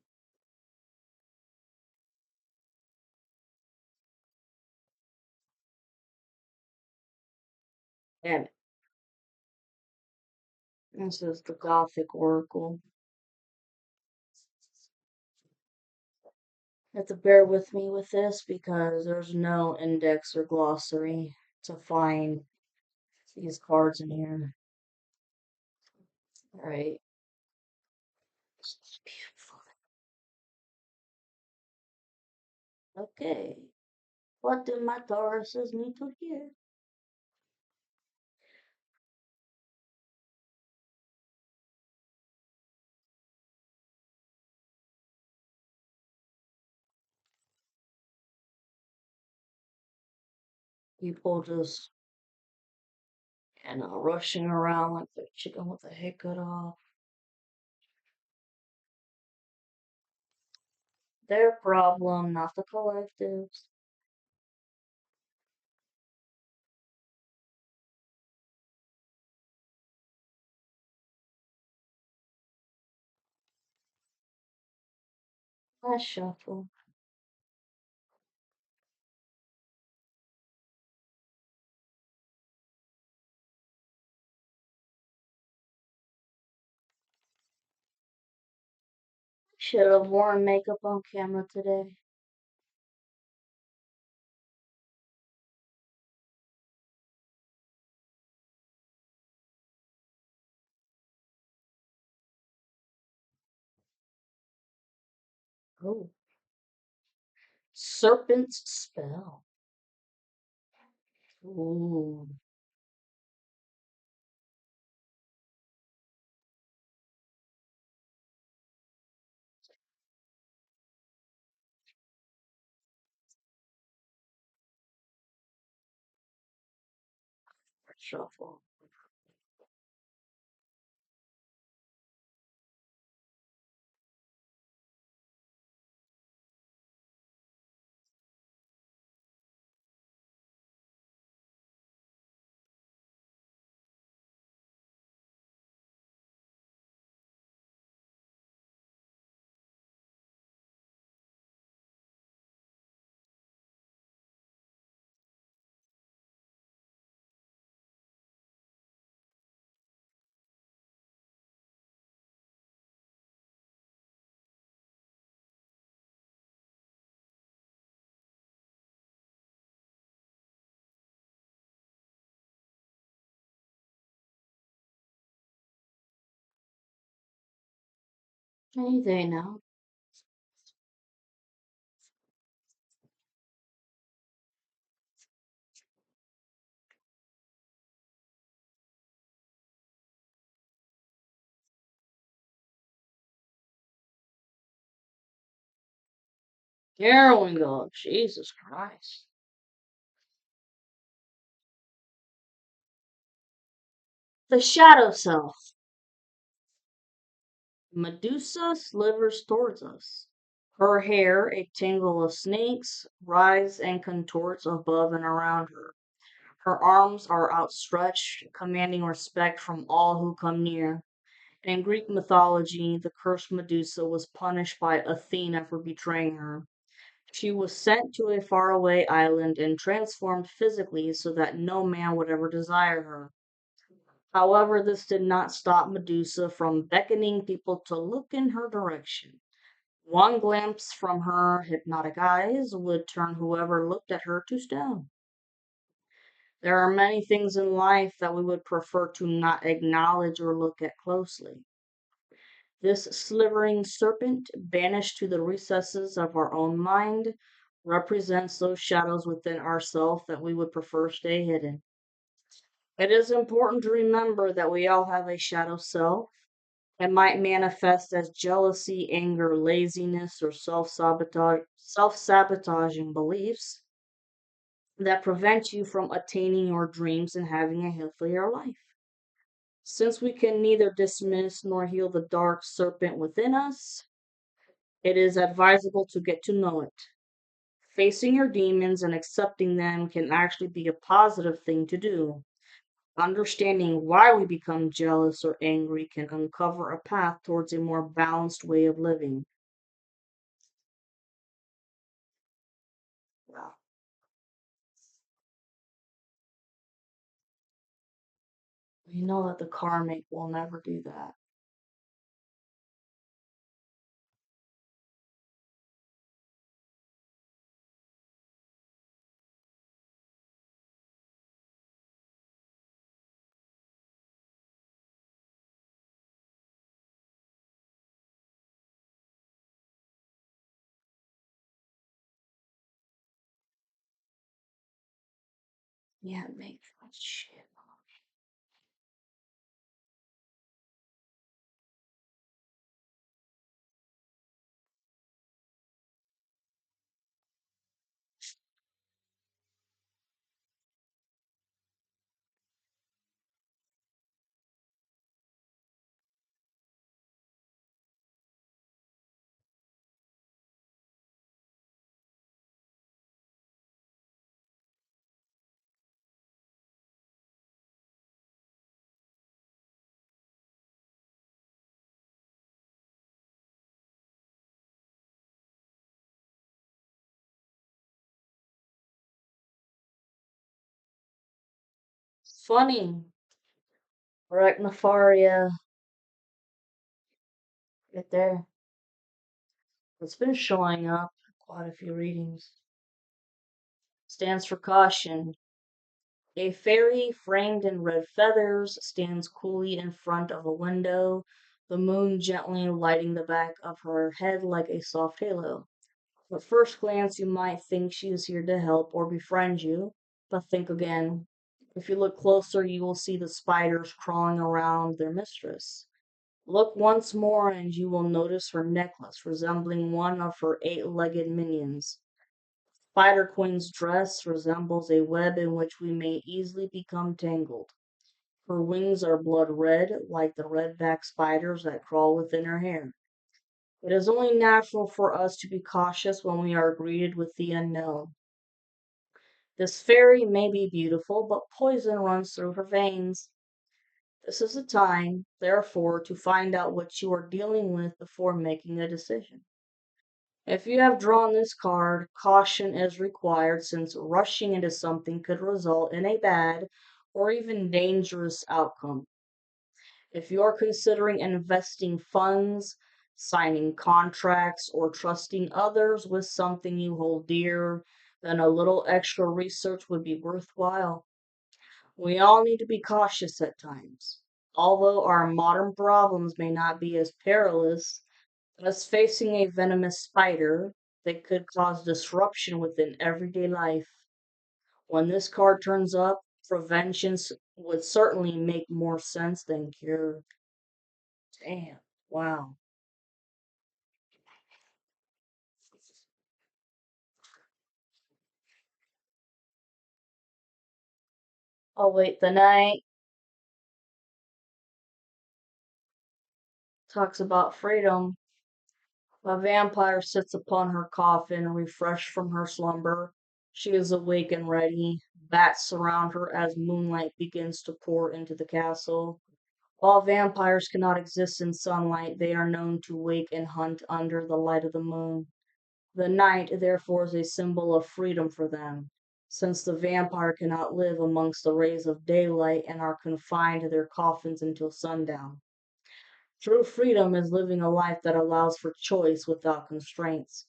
Damn it. This is the Gothic Oracle. You have to bear with me with this because there's no index or glossary to find these cards in here. Alright. This is beautiful. Okay. What do my Tauruses need to hear? People just, rushing around like the chicken with the head cut off. Their problem, not the collectives. I shuffle. Should have worn makeup on camera today. Oh. Serpent's spell. Ooh. Shuffle. Any day now. Here we go. Jesus Christ. The shadow self. Medusa slithers towards us. Her hair, a tangle of snakes, writhes and contorts above and around her. Her arms are outstretched, commanding respect from all who come near. In Greek mythology, the cursed Medusa was punished by Athena for betraying her. She was sent to a faraway island and transformed physically so that no man would ever desire her. However, this did not stop Medusa from beckoning people to look in her direction. One glance from her hypnotic eyes would turn whoever looked at her to stone. There are many things in life that we would prefer to not acknowledge or look at closely. This slithering serpent, banished to the recesses of our own mind, represents those shadows within ourselves that we would prefer stay hidden. It is important to remember that we all have a shadow self. It might manifest as jealousy, anger, laziness, or self-sabotaging beliefs that prevent you from attaining your dreams and having a healthier life. Since we can neither dismiss nor heal the dark serpent within us, it is advisable to get to know it. Facing your demons and accepting them can actually be a positive thing to do. Understanding why we become jealous or angry can uncover a path towards a more balanced way of living. Wow. We know that the karmic will never do that. Yeah, it makes that shit. Funny. Arachnophobia, right there. It's been showing up quite a few readings. Stands for caution. A fairy framed in red feathers stands coolly in front of a window, the moon gently lighting the back of her head like a soft halo. At first glance, you might think she is here to help or befriend you, but think again. If you look closer, you will see the spiders crawling around their mistress. Look once more, and you will notice her necklace resembling one of her eight-legged minions. Spider Queen's dress resembles a web in which we may easily become tangled. Her wings are blood red, like the red-backed spiders that crawl within her hair. It is only natural for us to be cautious when we are greeted with the unknown. This fairy may be beautiful, but poison runs through her veins. This is the time, therefore, to find out what you are dealing with before making a decision. If you have drawn this card, caution is required since rushing into something could result in a bad or even dangerous outcome. If you are considering investing funds, signing contracts, or trusting others with something you hold dear, then a little extra research would be worthwhile. We all need to be cautious at times. Although our modern problems may not be as perilous as facing a venomous spider, they could cause disruption within everyday life. When this card turns up, prevention would certainly make more sense than cure. Damn. Wow. Oh, wait, the night talks about freedom. A vampire sits upon her coffin, refreshed from her slumber. She is awake and ready. Bats surround her as moonlight begins to pour into the castle. While vampires cannot exist in sunlight, they are known to wake and hunt under the light of the moon. The night, therefore, is a symbol of freedom for them, since the vampire cannot live amongst the rays of daylight and are confined to their coffins until sundown. True freedom is living a life that allows for choice without constraints.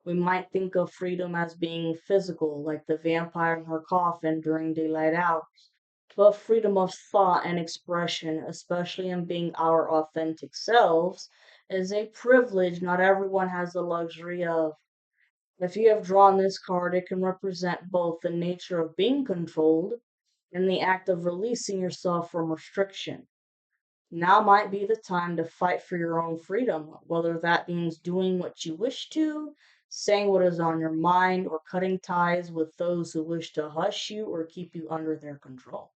We might think of freedom as being physical, like the vampire in her coffin during daylight hours, but freedom of thought and expression, especially in being our authentic selves, is a privilege not everyone has the luxury of. If you have drawn this card, it can represent both the nature of being controlled and the act of releasing yourself from restriction. Now might be the time to fight for your own freedom, whether that means doing what you wish to, saying what is on your mind, or cutting ties with those who wish to hush you or keep you under their control.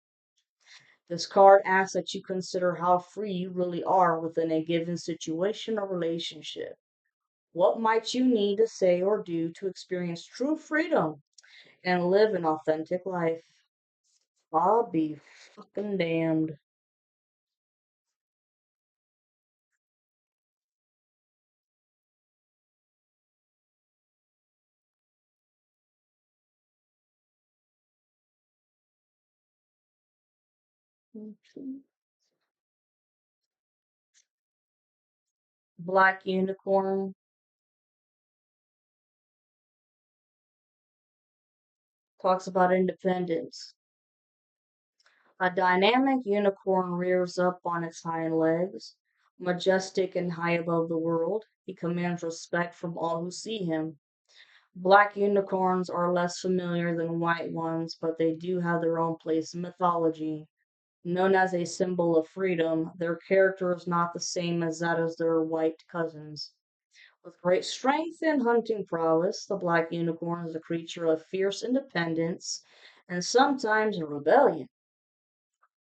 This card asks that you consider how free you really are within a given situation or relationship. What might you need to say or do to experience true freedom and live an authentic life? I'll be fucking damned. Black unicorn talks about independence. A dynamic unicorn rears up on its hind legs, majestic and high above the world. He commands respect from all who see him. Black unicorns are less familiar than white ones, but they do have their own place in mythology. Known as a symbol of freedom, their character is not the same as that of their white cousins. With great strength and hunting prowess, the black unicorn is a creature of fierce independence and sometimes a rebellion.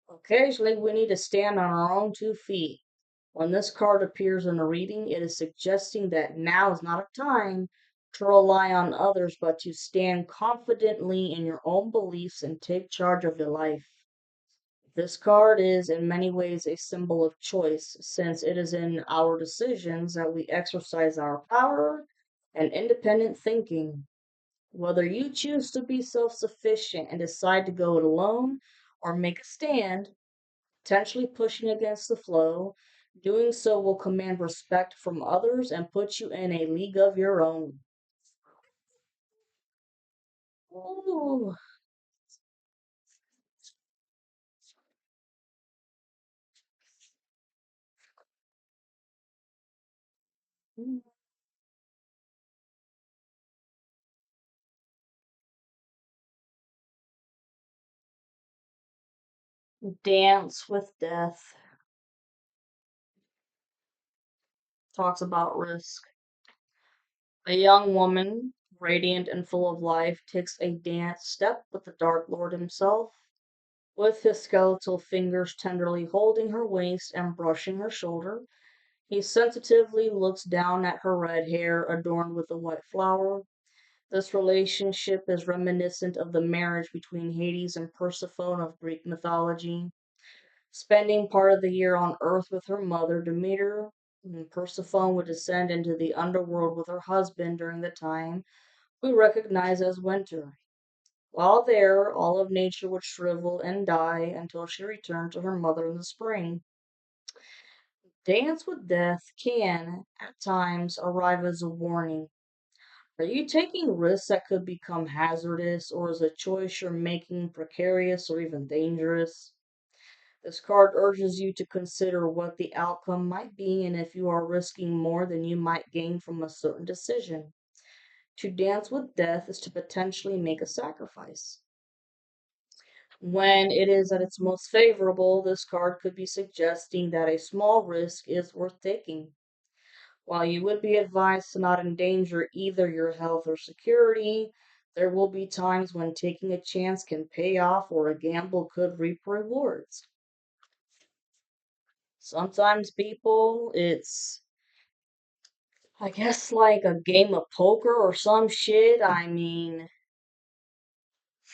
Occasionally, we need to stand on our own 2 feet. When this card appears in a reading, it is suggesting that now is not a time to rely on others, but to stand confidently in your own beliefs and take charge of your life. This card is in many ways a symbol of choice, since it is in our decisions that we exercise our power and independent thinking. Whether you choose to be self sufficient and decide to go it alone, or make a stand, potentially pushing against the flow, doing so will command respect from others and put you in a league of your own. Ooh. Dance with Death talks about risk. A young woman, radiant and full of life, takes a dance step with the Dark Lord himself, with his skeletal fingers tenderly holding her waist and brushing her shoulder. He sensitively looks down at her red hair adorned with a white flower. This relationship is reminiscent of the marriage between Hades and Persephone of Greek mythology. Spending part of the year on Earth with her mother, Demeter, Persephone would descend into the underworld with her husband during the time we recognize as winter. While there, all of nature would shrivel and die until she returned to her mother in the spring. Dance with Death can, at times, arrive as a warning. Are you taking risks that could become hazardous, or is the choice you're making precarious or even dangerous? This card urges you to consider what the outcome might be and if you are risking more than you might gain from a certain decision. To dance with death is to potentially make a sacrifice. When it is at its most favorable, this card could be suggesting that a small risk is worth taking. While you would be advised to not endanger either your health or security, There will be times when taking a chance can pay off or a gamble could reap rewards. Sometimes people, it's, I guess, like a game of poker or some shit. I mean,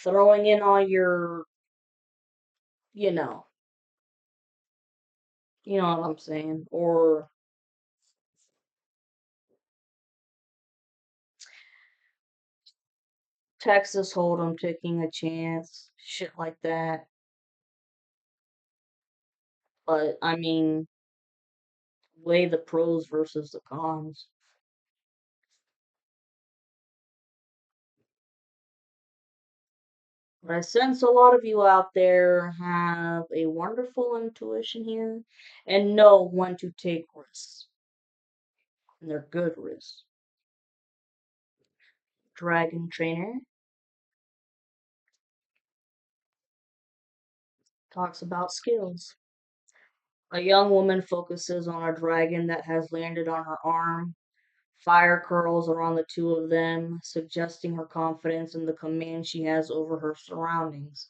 throwing in all your, you know, you know what I'm saying, or Texas Hold'em taking a chance, shit like that. But I mean, weigh the pros versus the cons. But I sense a lot of you out there have a wonderful intuition here and know when to take risks. And they're good risks. Dragon Trainer talks about skills. A young woman focuses on a dragon that has landed on her arm. Fire curls around the two of them, suggesting her confidence in the command she has over her surroundings.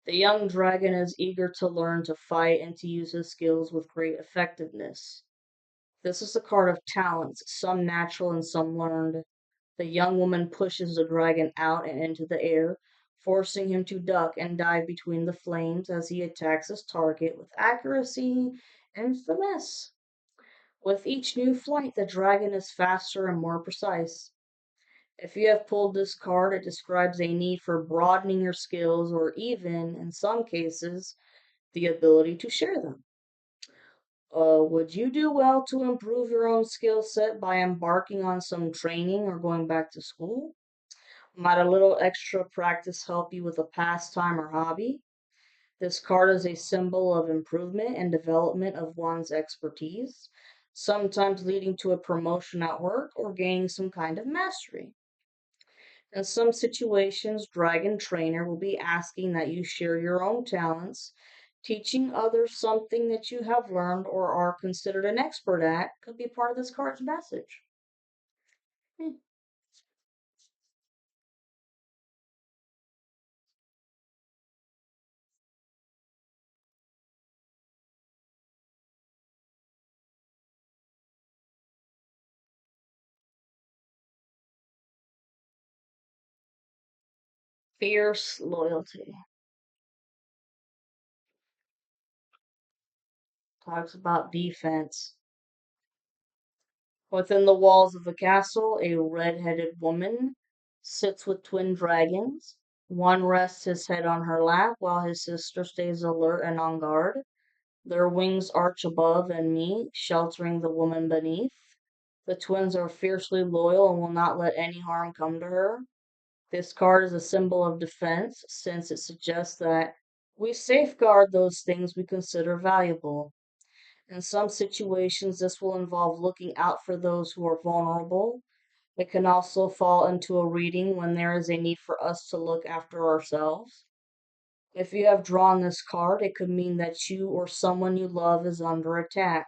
The young dragon is eager to learn to fight and to use his skills with great effectiveness. This is a card of talents, some natural and some learned. The young woman pushes the dragon out and into the air, forcing him to duck and dive between the flames as he attacks his target with accuracy and finesse. With each new flight, the dragon is faster and more precise. If you have pulled this card, it describes a need for broadening your skills or even, in some cases, the ability to share them. Would you do well to improve your own skill set by embarking on some training or going back to school? Might a little extra practice help you with a pastime or hobby? This card is a symbol of improvement and development of one's expertise, sometimes leading to a promotion at work or gaining some kind of mastery. In some situations, Dragon Trainer will be asking that you share your own talents. Teaching others something that you have learned or are considered an expert at could be part of this card's message. Hmm. Fierce loyalty. Talks about defense. Within the walls of the castle, a red-headed woman sits with twin dragons. One rests his head on her lap while his sister stays alert and on guard. Their wings arch above and meet, sheltering the woman beneath. The twins are fiercely loyal and will not let any harm come to her. This card is a symbol of defense since it suggests that we safeguard those things we consider valuable. In some situations, this will involve looking out for those who are vulnerable. It can also fall into a reading when there is a need for us to look after ourselves. If you have drawn this card, it could mean that you or someone you love is under attack.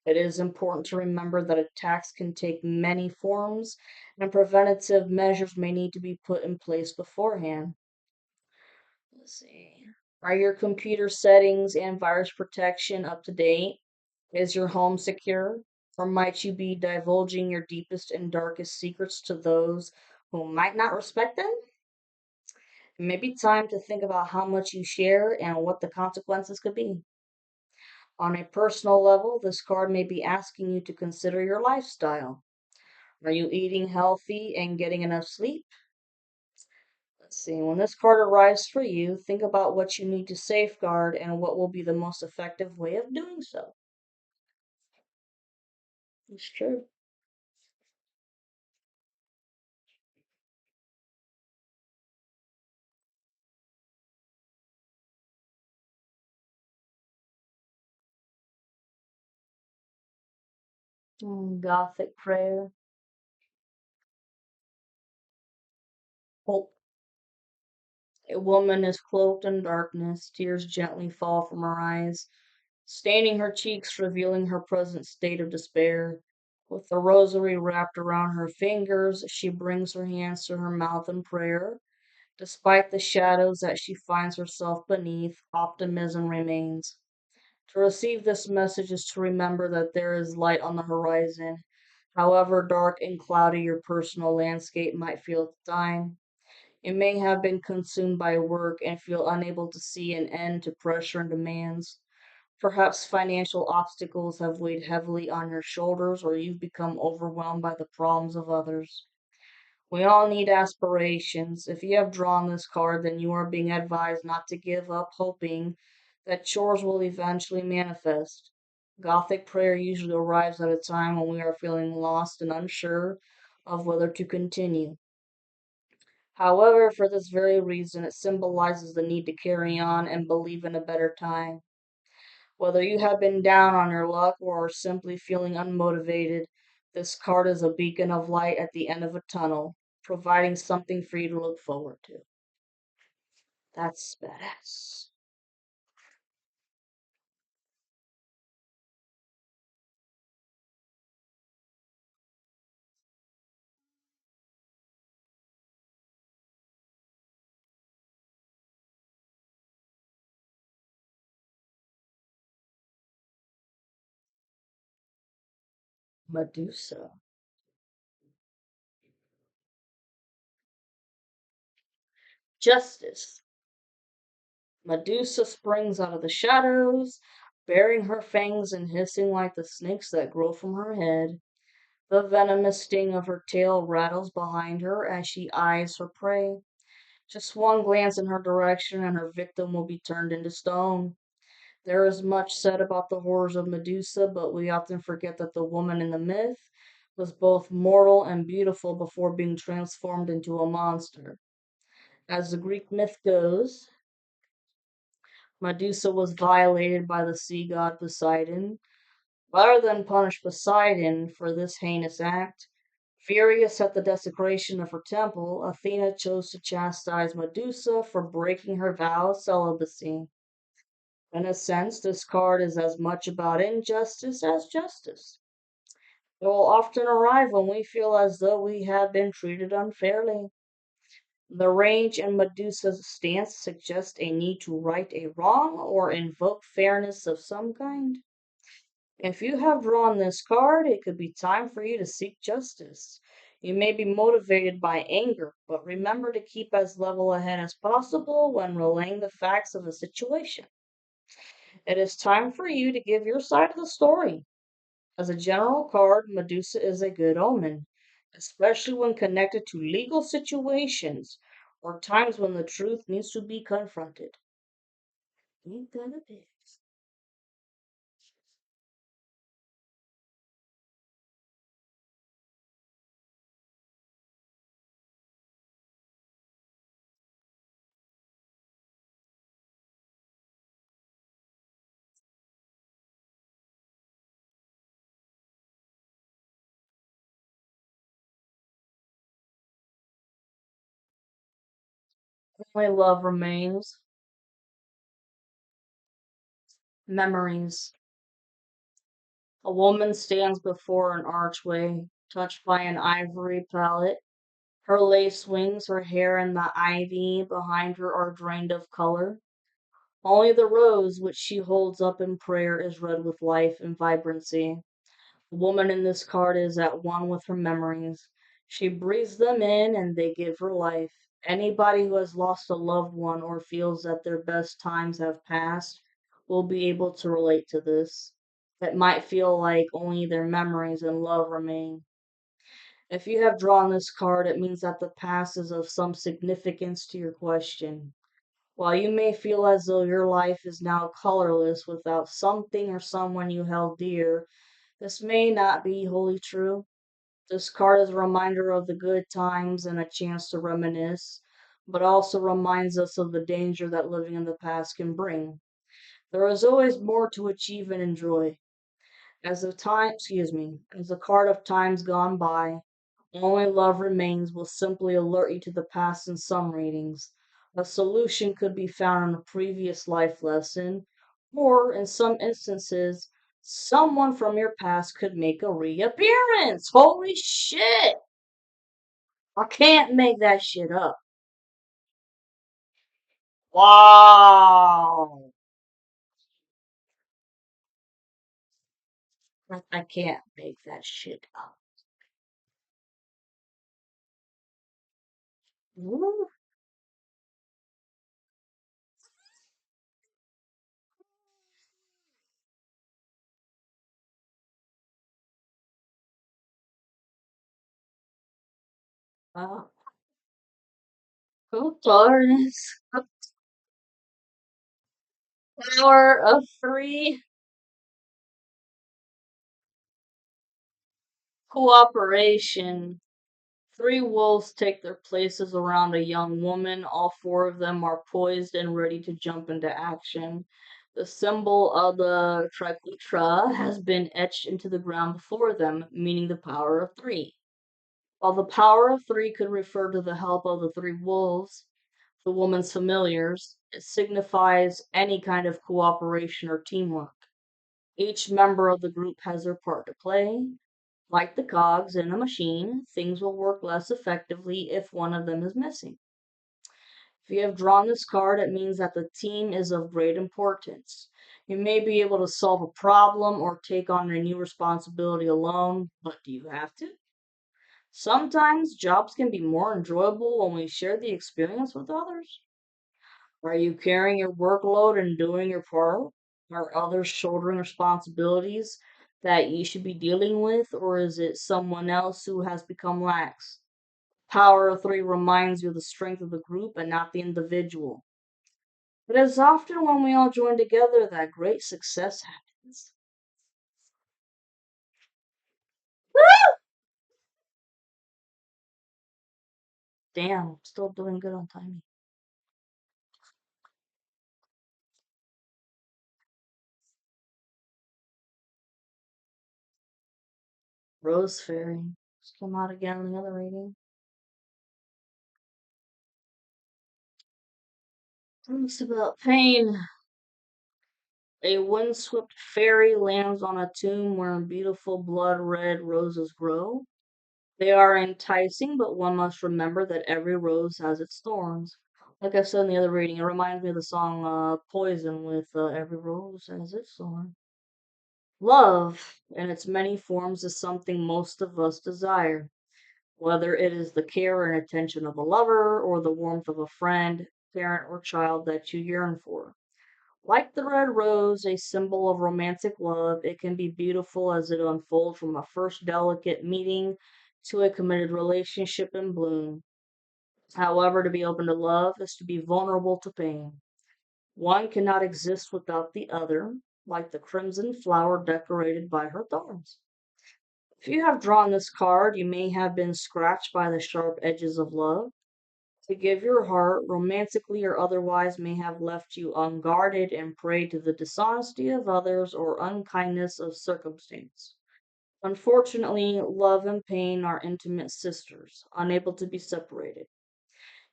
It is important to remember that attacks can take many forms and preventative measures may need to be put in place beforehand. Let's see. Are your computer settings and virus protection up to date? Is your home secure? Or might you be divulging your deepest and darkest secrets to those who might not respect them? It may be time to think about how much you share and what the consequences could be. On a personal level, this card may be asking you to consider your lifestyle. Are you eating healthy and getting enough sleep? Let's see. When this card arrives for you, think about what you need to safeguard and what will be the most effective way of doing so. It's true. Gothic prayer. Hope. A woman is cloaked in darkness. Tears gently fall from her eyes, staining her cheeks, revealing her present state of despair. With the rosary wrapped around her fingers, she brings her hands to her mouth in prayer. Despite the shadows that she finds herself beneath, optimism remains. To receive this message is to remember that there is light on the horizon. However dark and cloudy your personal landscape might feel at the time, you may have been consumed by work and feel unable to see an end to pressure and demands. Perhaps financial obstacles have weighed heavily on your shoulders, or you've become overwhelmed by the problems of others. We all need aspirations. If you have drawn this card, then you are being advised not to give up hoping that chores will eventually manifest. Gothic prayer usually arrives at a time when we are feeling lost and unsure of whether to continue. However, for this very reason, it symbolizes the need to carry on and believe in a better time. Whether you have been down on your luck or are simply feeling unmotivated, this card is a beacon of light at the end of a tunnel, providing something for you to look forward to. That's badass. Medusa. Justice. Medusa springs out of the shadows, baring her fangs and hissing like the snakes that grow from her head. The venomous sting of her tail rattles behind her as she eyes her prey. Just one glance in her direction and her victim will be turned into stone. There is much said about the horrors of Medusa, but we often forget that the woman in the myth was both mortal and beautiful before being transformed into a monster. As the Greek myth goes, Medusa was violated by the sea god Poseidon. Rather than punish Poseidon for this heinous act, furious at the desecration of her temple, Athena chose to chastise Medusa for breaking her vow of celibacy. In a sense, this card is as much about injustice as justice. It will often arrive when we feel as though we have been treated unfairly. The rage in Medusa's stance suggests a need to right a wrong or invoke fairness of some kind. If you have drawn this card, it could be time for you to seek justice. You may be motivated by anger, but remember to keep as level a head as possible when relaying the facts of the situation. It is time for you to give your side of the story. As a general card, Medusa is a good omen, especially when connected to legal situations or times when the truth needs to be confronted. Ain't that a bitch? Only love remains. Memories. A woman stands before an archway, touched by an ivory palette. Her lace wings, her hair, and the ivy behind her are drained of color. Only the rose which she holds up in prayer is red with life and vibrancy. The woman in this card is at one with her memories. She breathes them in and they give her life. Anybody who has lost a loved one or feels that their best times have passed will be able to relate to this. It might feel like only their memories and love remain. If you have drawn this card, it means that the past is of some significance to your question. While you may feel as though your life is now colorless without something or someone you held dear, this may not be wholly true. This card is a reminder of the good times and a chance to reminisce, but also reminds us of the danger that living in the past can bring. There is always more to achieve and enjoy. As the card of times gone by, only love remains will simply alert you to the past in some readings. A solution could be found in a previous life lesson, or in some instances, Someone from your past could make a reappearance. Holy shit! I can't make that shit up. Wow. I can't make that shit up. Woo. Wow. Who Taurus? Power of three. Cooperation. Three wolves take their places around a young woman. All four of them are poised and ready to jump into action. The symbol of the triquetra has been etched into the ground before them, meaning the power of three. While the power of three could refer to the help of the three wolves, the woman's familiars, it signifies any kind of cooperation or teamwork. Each member of the group has their part to play. Like the cogs in a machine, things will work less effectively if one of them is missing. If you have drawn this card, it means that the team is of great importance. You may be able to solve a problem or take on a new responsibility alone, but do you have to? Sometimes jobs can be more enjoyable when we share the experience with others. Are you carrying your workload and doing your part? Are others shouldering responsibilities that you should be dealing with, or is it someone else who has become lax? Power of three reminds you of the strength of the group and not the individual. It is often when we all join together that great success happens. Damn, still doing good on timing. Rose Fairy. Just come out again in the other reading. It's about pain. A windswept fairy lands on a tomb where beautiful blood red roses grow. They are enticing, but one must remember that every rose has its thorns. Like I said in the other reading, it reminds me of the song Poison with Every Rose Has Its Thorn. Love, in its many forms, is something most of us desire, whether it is the care and attention of a lover or the warmth of a friend, parent, or child that you yearn for. Like the red rose, a symbol of romantic love, it can be beautiful as it unfolds from a first delicate meeting to a committed relationship in bloom. However, to be open to love is to be vulnerable to pain. One cannot exist without the other, like the crimson flower decorated by her thorns. If you have drawn this card, you may have been scratched by the sharp edges of love. To give your heart, romantically or otherwise, may have left you unguarded and prey to the dishonesty of others or unkindness of circumstance. Unfortunately, love and pain are intimate sisters, unable to be separated.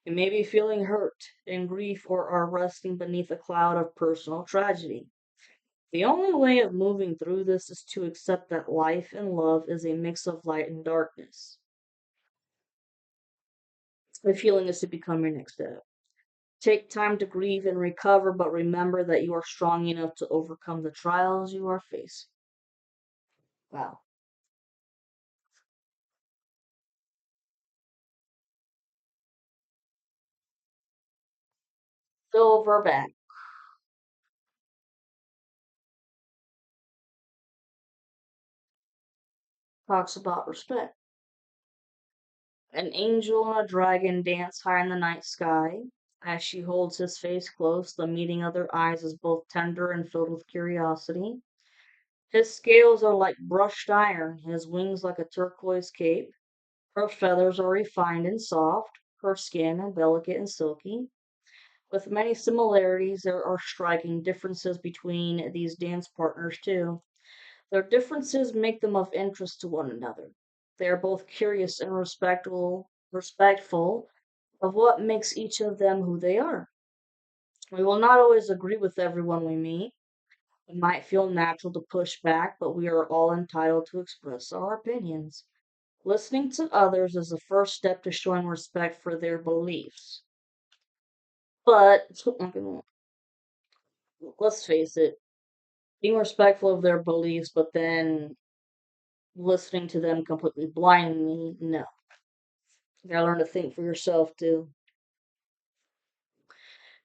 You may be feeling hurt and grief or are resting beneath a cloud of personal tragedy. The only way of moving through this is to accept that life and love is a mix of light and darkness. The feeling is to become your next step. Take time to grieve and recover, but remember that you are strong enough to overcome the trials you are facing. Wow. Silverback talks about respect. An angel and a dragon dance high in the night sky. As she holds his face close, the meeting of their eyes is both tender and filled with curiosity. His scales are like brushed iron, his wings like a turquoise cape. Her feathers are refined and soft, her skin delicate and silky. With many similarities, there are striking differences between these dance partners, too. Their differences make them of interest to one another. They are both curious and respectful of what makes each of them who they are. We will not always agree with everyone we meet, It might feel natural to push back, but we are all entitled to express our opinions. Listening to others is the first step to showing respect for their beliefs. But let's face it, being respectful of their beliefs, but then listening to them completely blindly, no. You gotta learn to think for yourself too.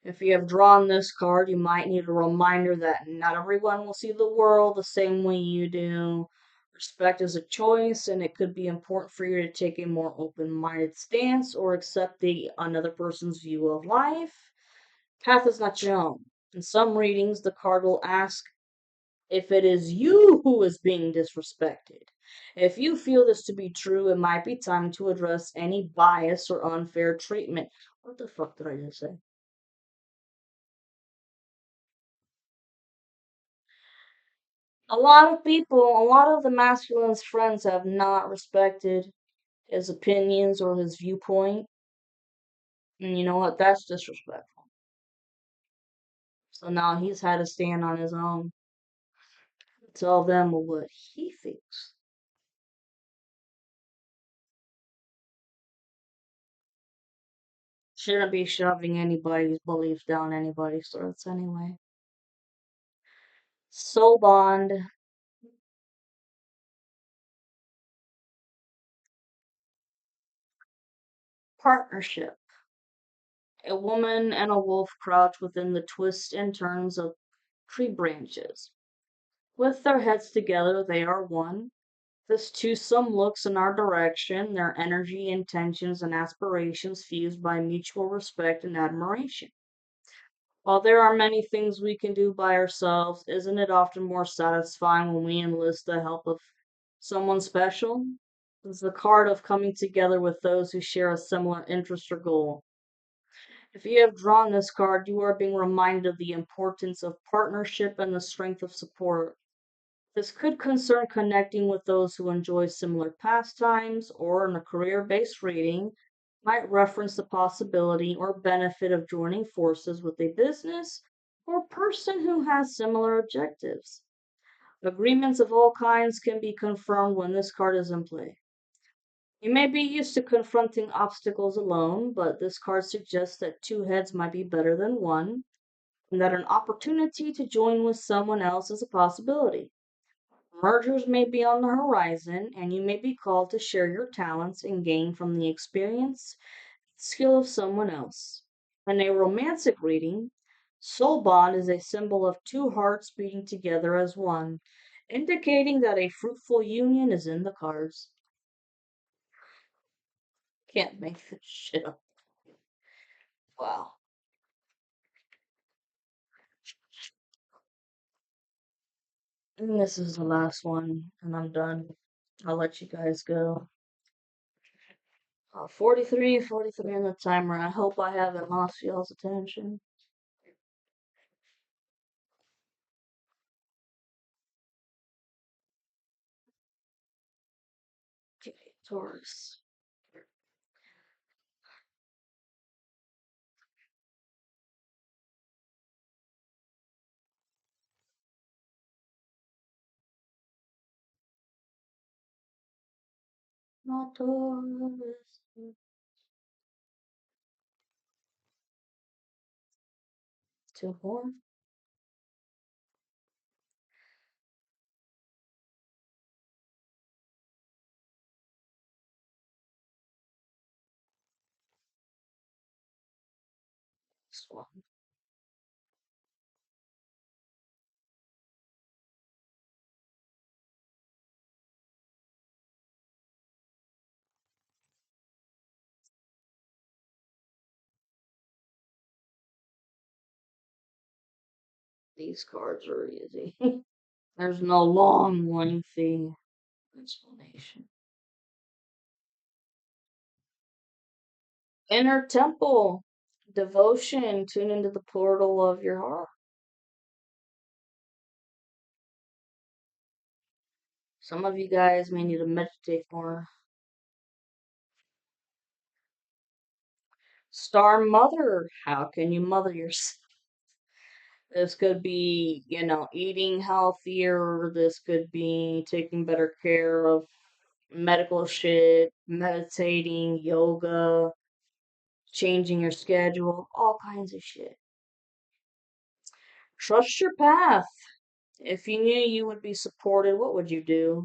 If you have drawn this card, you might need a reminder that not everyone will see the world the same way you do. Respect is a choice, and it could be important for you to take a more open minded stance or accept another person's view of life. Path is not your own. In some readings, the card will ask if it is you who is being disrespected. If you feel this to be true, it might be time to address any bias or unfair treatment. What the fuck did I just say? A lot of the masculine's friends have not respected his opinions or his viewpoint. And you know what? That's disrespectful. So now he's had to stand on his own, tell them what he thinks. Shouldn't be shoving anybody's beliefs down anybody's throats anyway. Soul bond, partnership. A woman and a wolf crouch within the twists and turns of tree branches. With their heads together, they are one. This twosome looks in our direction, their energy, intentions, and aspirations fused by mutual respect and admiration. While there are many things we can do by ourselves, isn't it often more satisfying when we enlist the help of someone special? It's the card of coming together with those who share a similar interest or goal. If you have drawn this card, you are being reminded of the importance of partnership and the strength of support. This could concern connecting with those who enjoy similar pastimes, or in a career based reading, might reference the possibility or benefit of joining forces with a business or person who has similar objectives. Agreements of all kinds can be confirmed when this card is in play. You may be used to confronting obstacles alone, but this card suggests that two heads might be better than one, and that an opportunity to join with someone else is a possibility. Mergers may be on the horizon, and you may be called to share your talents and gain from the experience skill of someone else. In a romantic reading, soul bond is a symbol of two hearts beating together as one, indicating that a fruitful union is in the cards. Can't make this shit up. Wow. And this is the last one, and I'm done. I'll let you guys go. 43 on the timer. I hope I haven't lost y'all's attention. Okay, Taurus. Not Taurus. 2 more. This one. These cards are easy. There's no long, lengthy explanation. Inner temple. Devotion. Tune into the portal of your heart. Some of you guys may need to meditate more. Star Mother. How can you mother yourself? This could be, eating healthier. This could be taking better care of medical shit, meditating, yoga, changing your schedule, all kinds of shit. Trust your path. If you knew you would be supported, what would you do?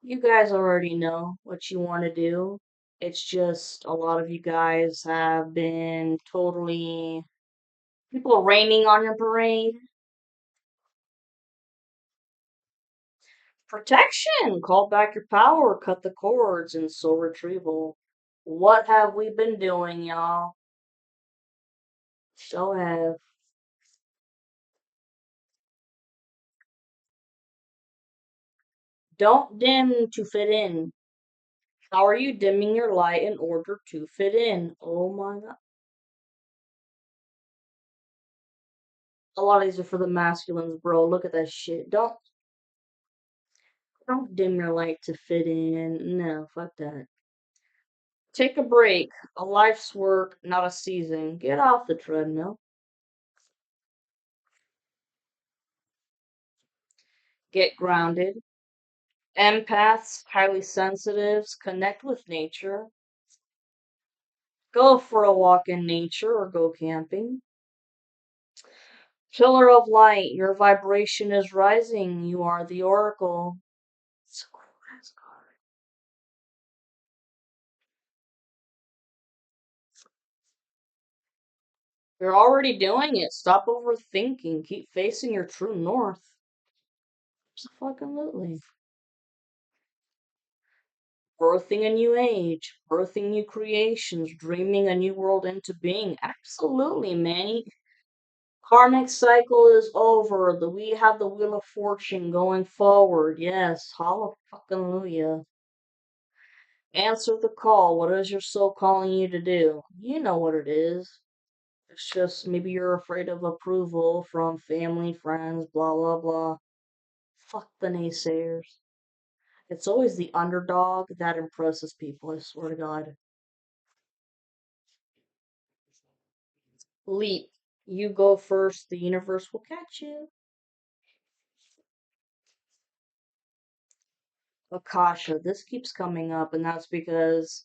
You guys already know what you want to do. It's just a lot of you guys have been totally people raining on your parade. Protection! Call back your power, cut the cords, and soul retrieval. What have we been doing, y'all? So have. Don't dim to fit in. How are you dimming your light in order to fit in? Oh my god. A lot of these are for the masculines, bro. Look at that shit. Don't dim your light to fit in. No, fuck that. Take a break. A life's work, not a season. Get off the treadmill. Get grounded. Empaths, highly sensitives, connect with nature. Go for a walk in nature or go camping. Pillar of light, your vibration is rising. You are the oracle. So cool, that's cool. You're already doing it. Stop overthinking. Keep facing your true north. Absolutely. Birthing a new age, birthing new creations, dreaming a new world into being. Absolutely, Manny. Karmic cycle is over. We have the wheel of fortune going forward. Yes, hallelujah. Answer the call. What is your soul calling you to do? You know what it is. It's just maybe you're afraid of approval from family, friends, blah, blah, blah. Fuck the naysayers. It's always the underdog that impresses people, I swear to God. Leap. You go first, the universe will catch you. Akasha. This keeps coming up, and that's because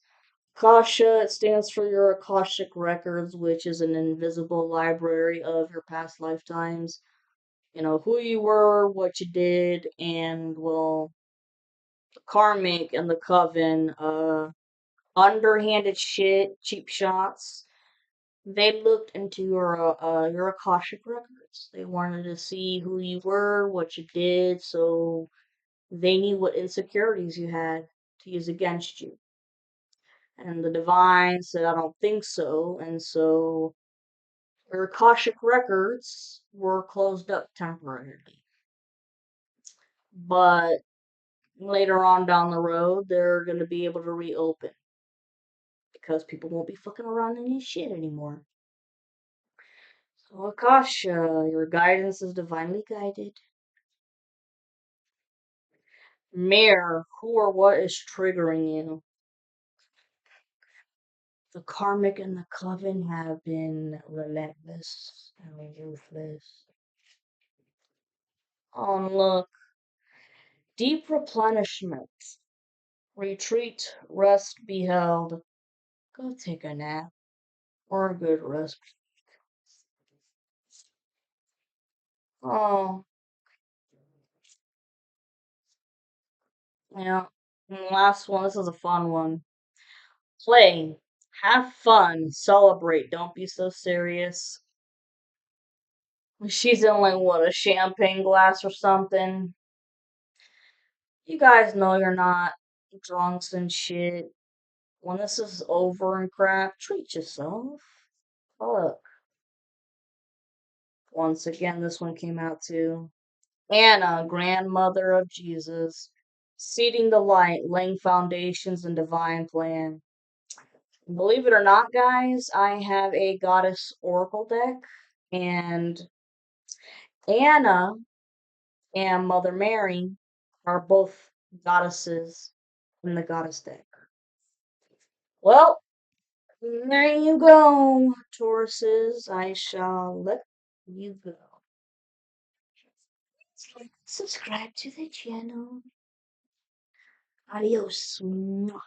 Akasha, it stands for your Akashic Records, which is an invisible library of your past lifetimes. Who you were, what you did, and, well, the karmic and the coven, underhanded shit, cheap shots. They looked into your Akashic records. They wanted to see who you were, what you did, so they knew what insecurities you had to use against you. And the divine said, I don't think so. And so your Akashic records were closed up temporarily. But later on down the road, they're going to be able to reopen because people won't be fucking around in this shit anymore. So, Akasha, your guidance is divinely guided. Mirror, who or what is triggering you? The karmic and the coven have been relentless and ruthless. Look, deep replenishment, retreat, rest be held. Go take a nap or a good rest. Oh, yeah. And the last one, this is a fun one. Play, have fun, celebrate, don't be so serious. She's in like what, a champagne glass or something. You guys know you're not drunks and shit. When this is over and crap, treat yourself. Look, once again, this one came out too. Anna, grandmother of Jesus, seeding the light, laying foundations and divine plan. Believe it or not, guys, I have a goddess oracle deck, and Anna and Mother Mary are both goddesses in the goddess deck. Well, there you go, Tauruses. I shall let you go. Subscribe to the channel. Adios. Mwah.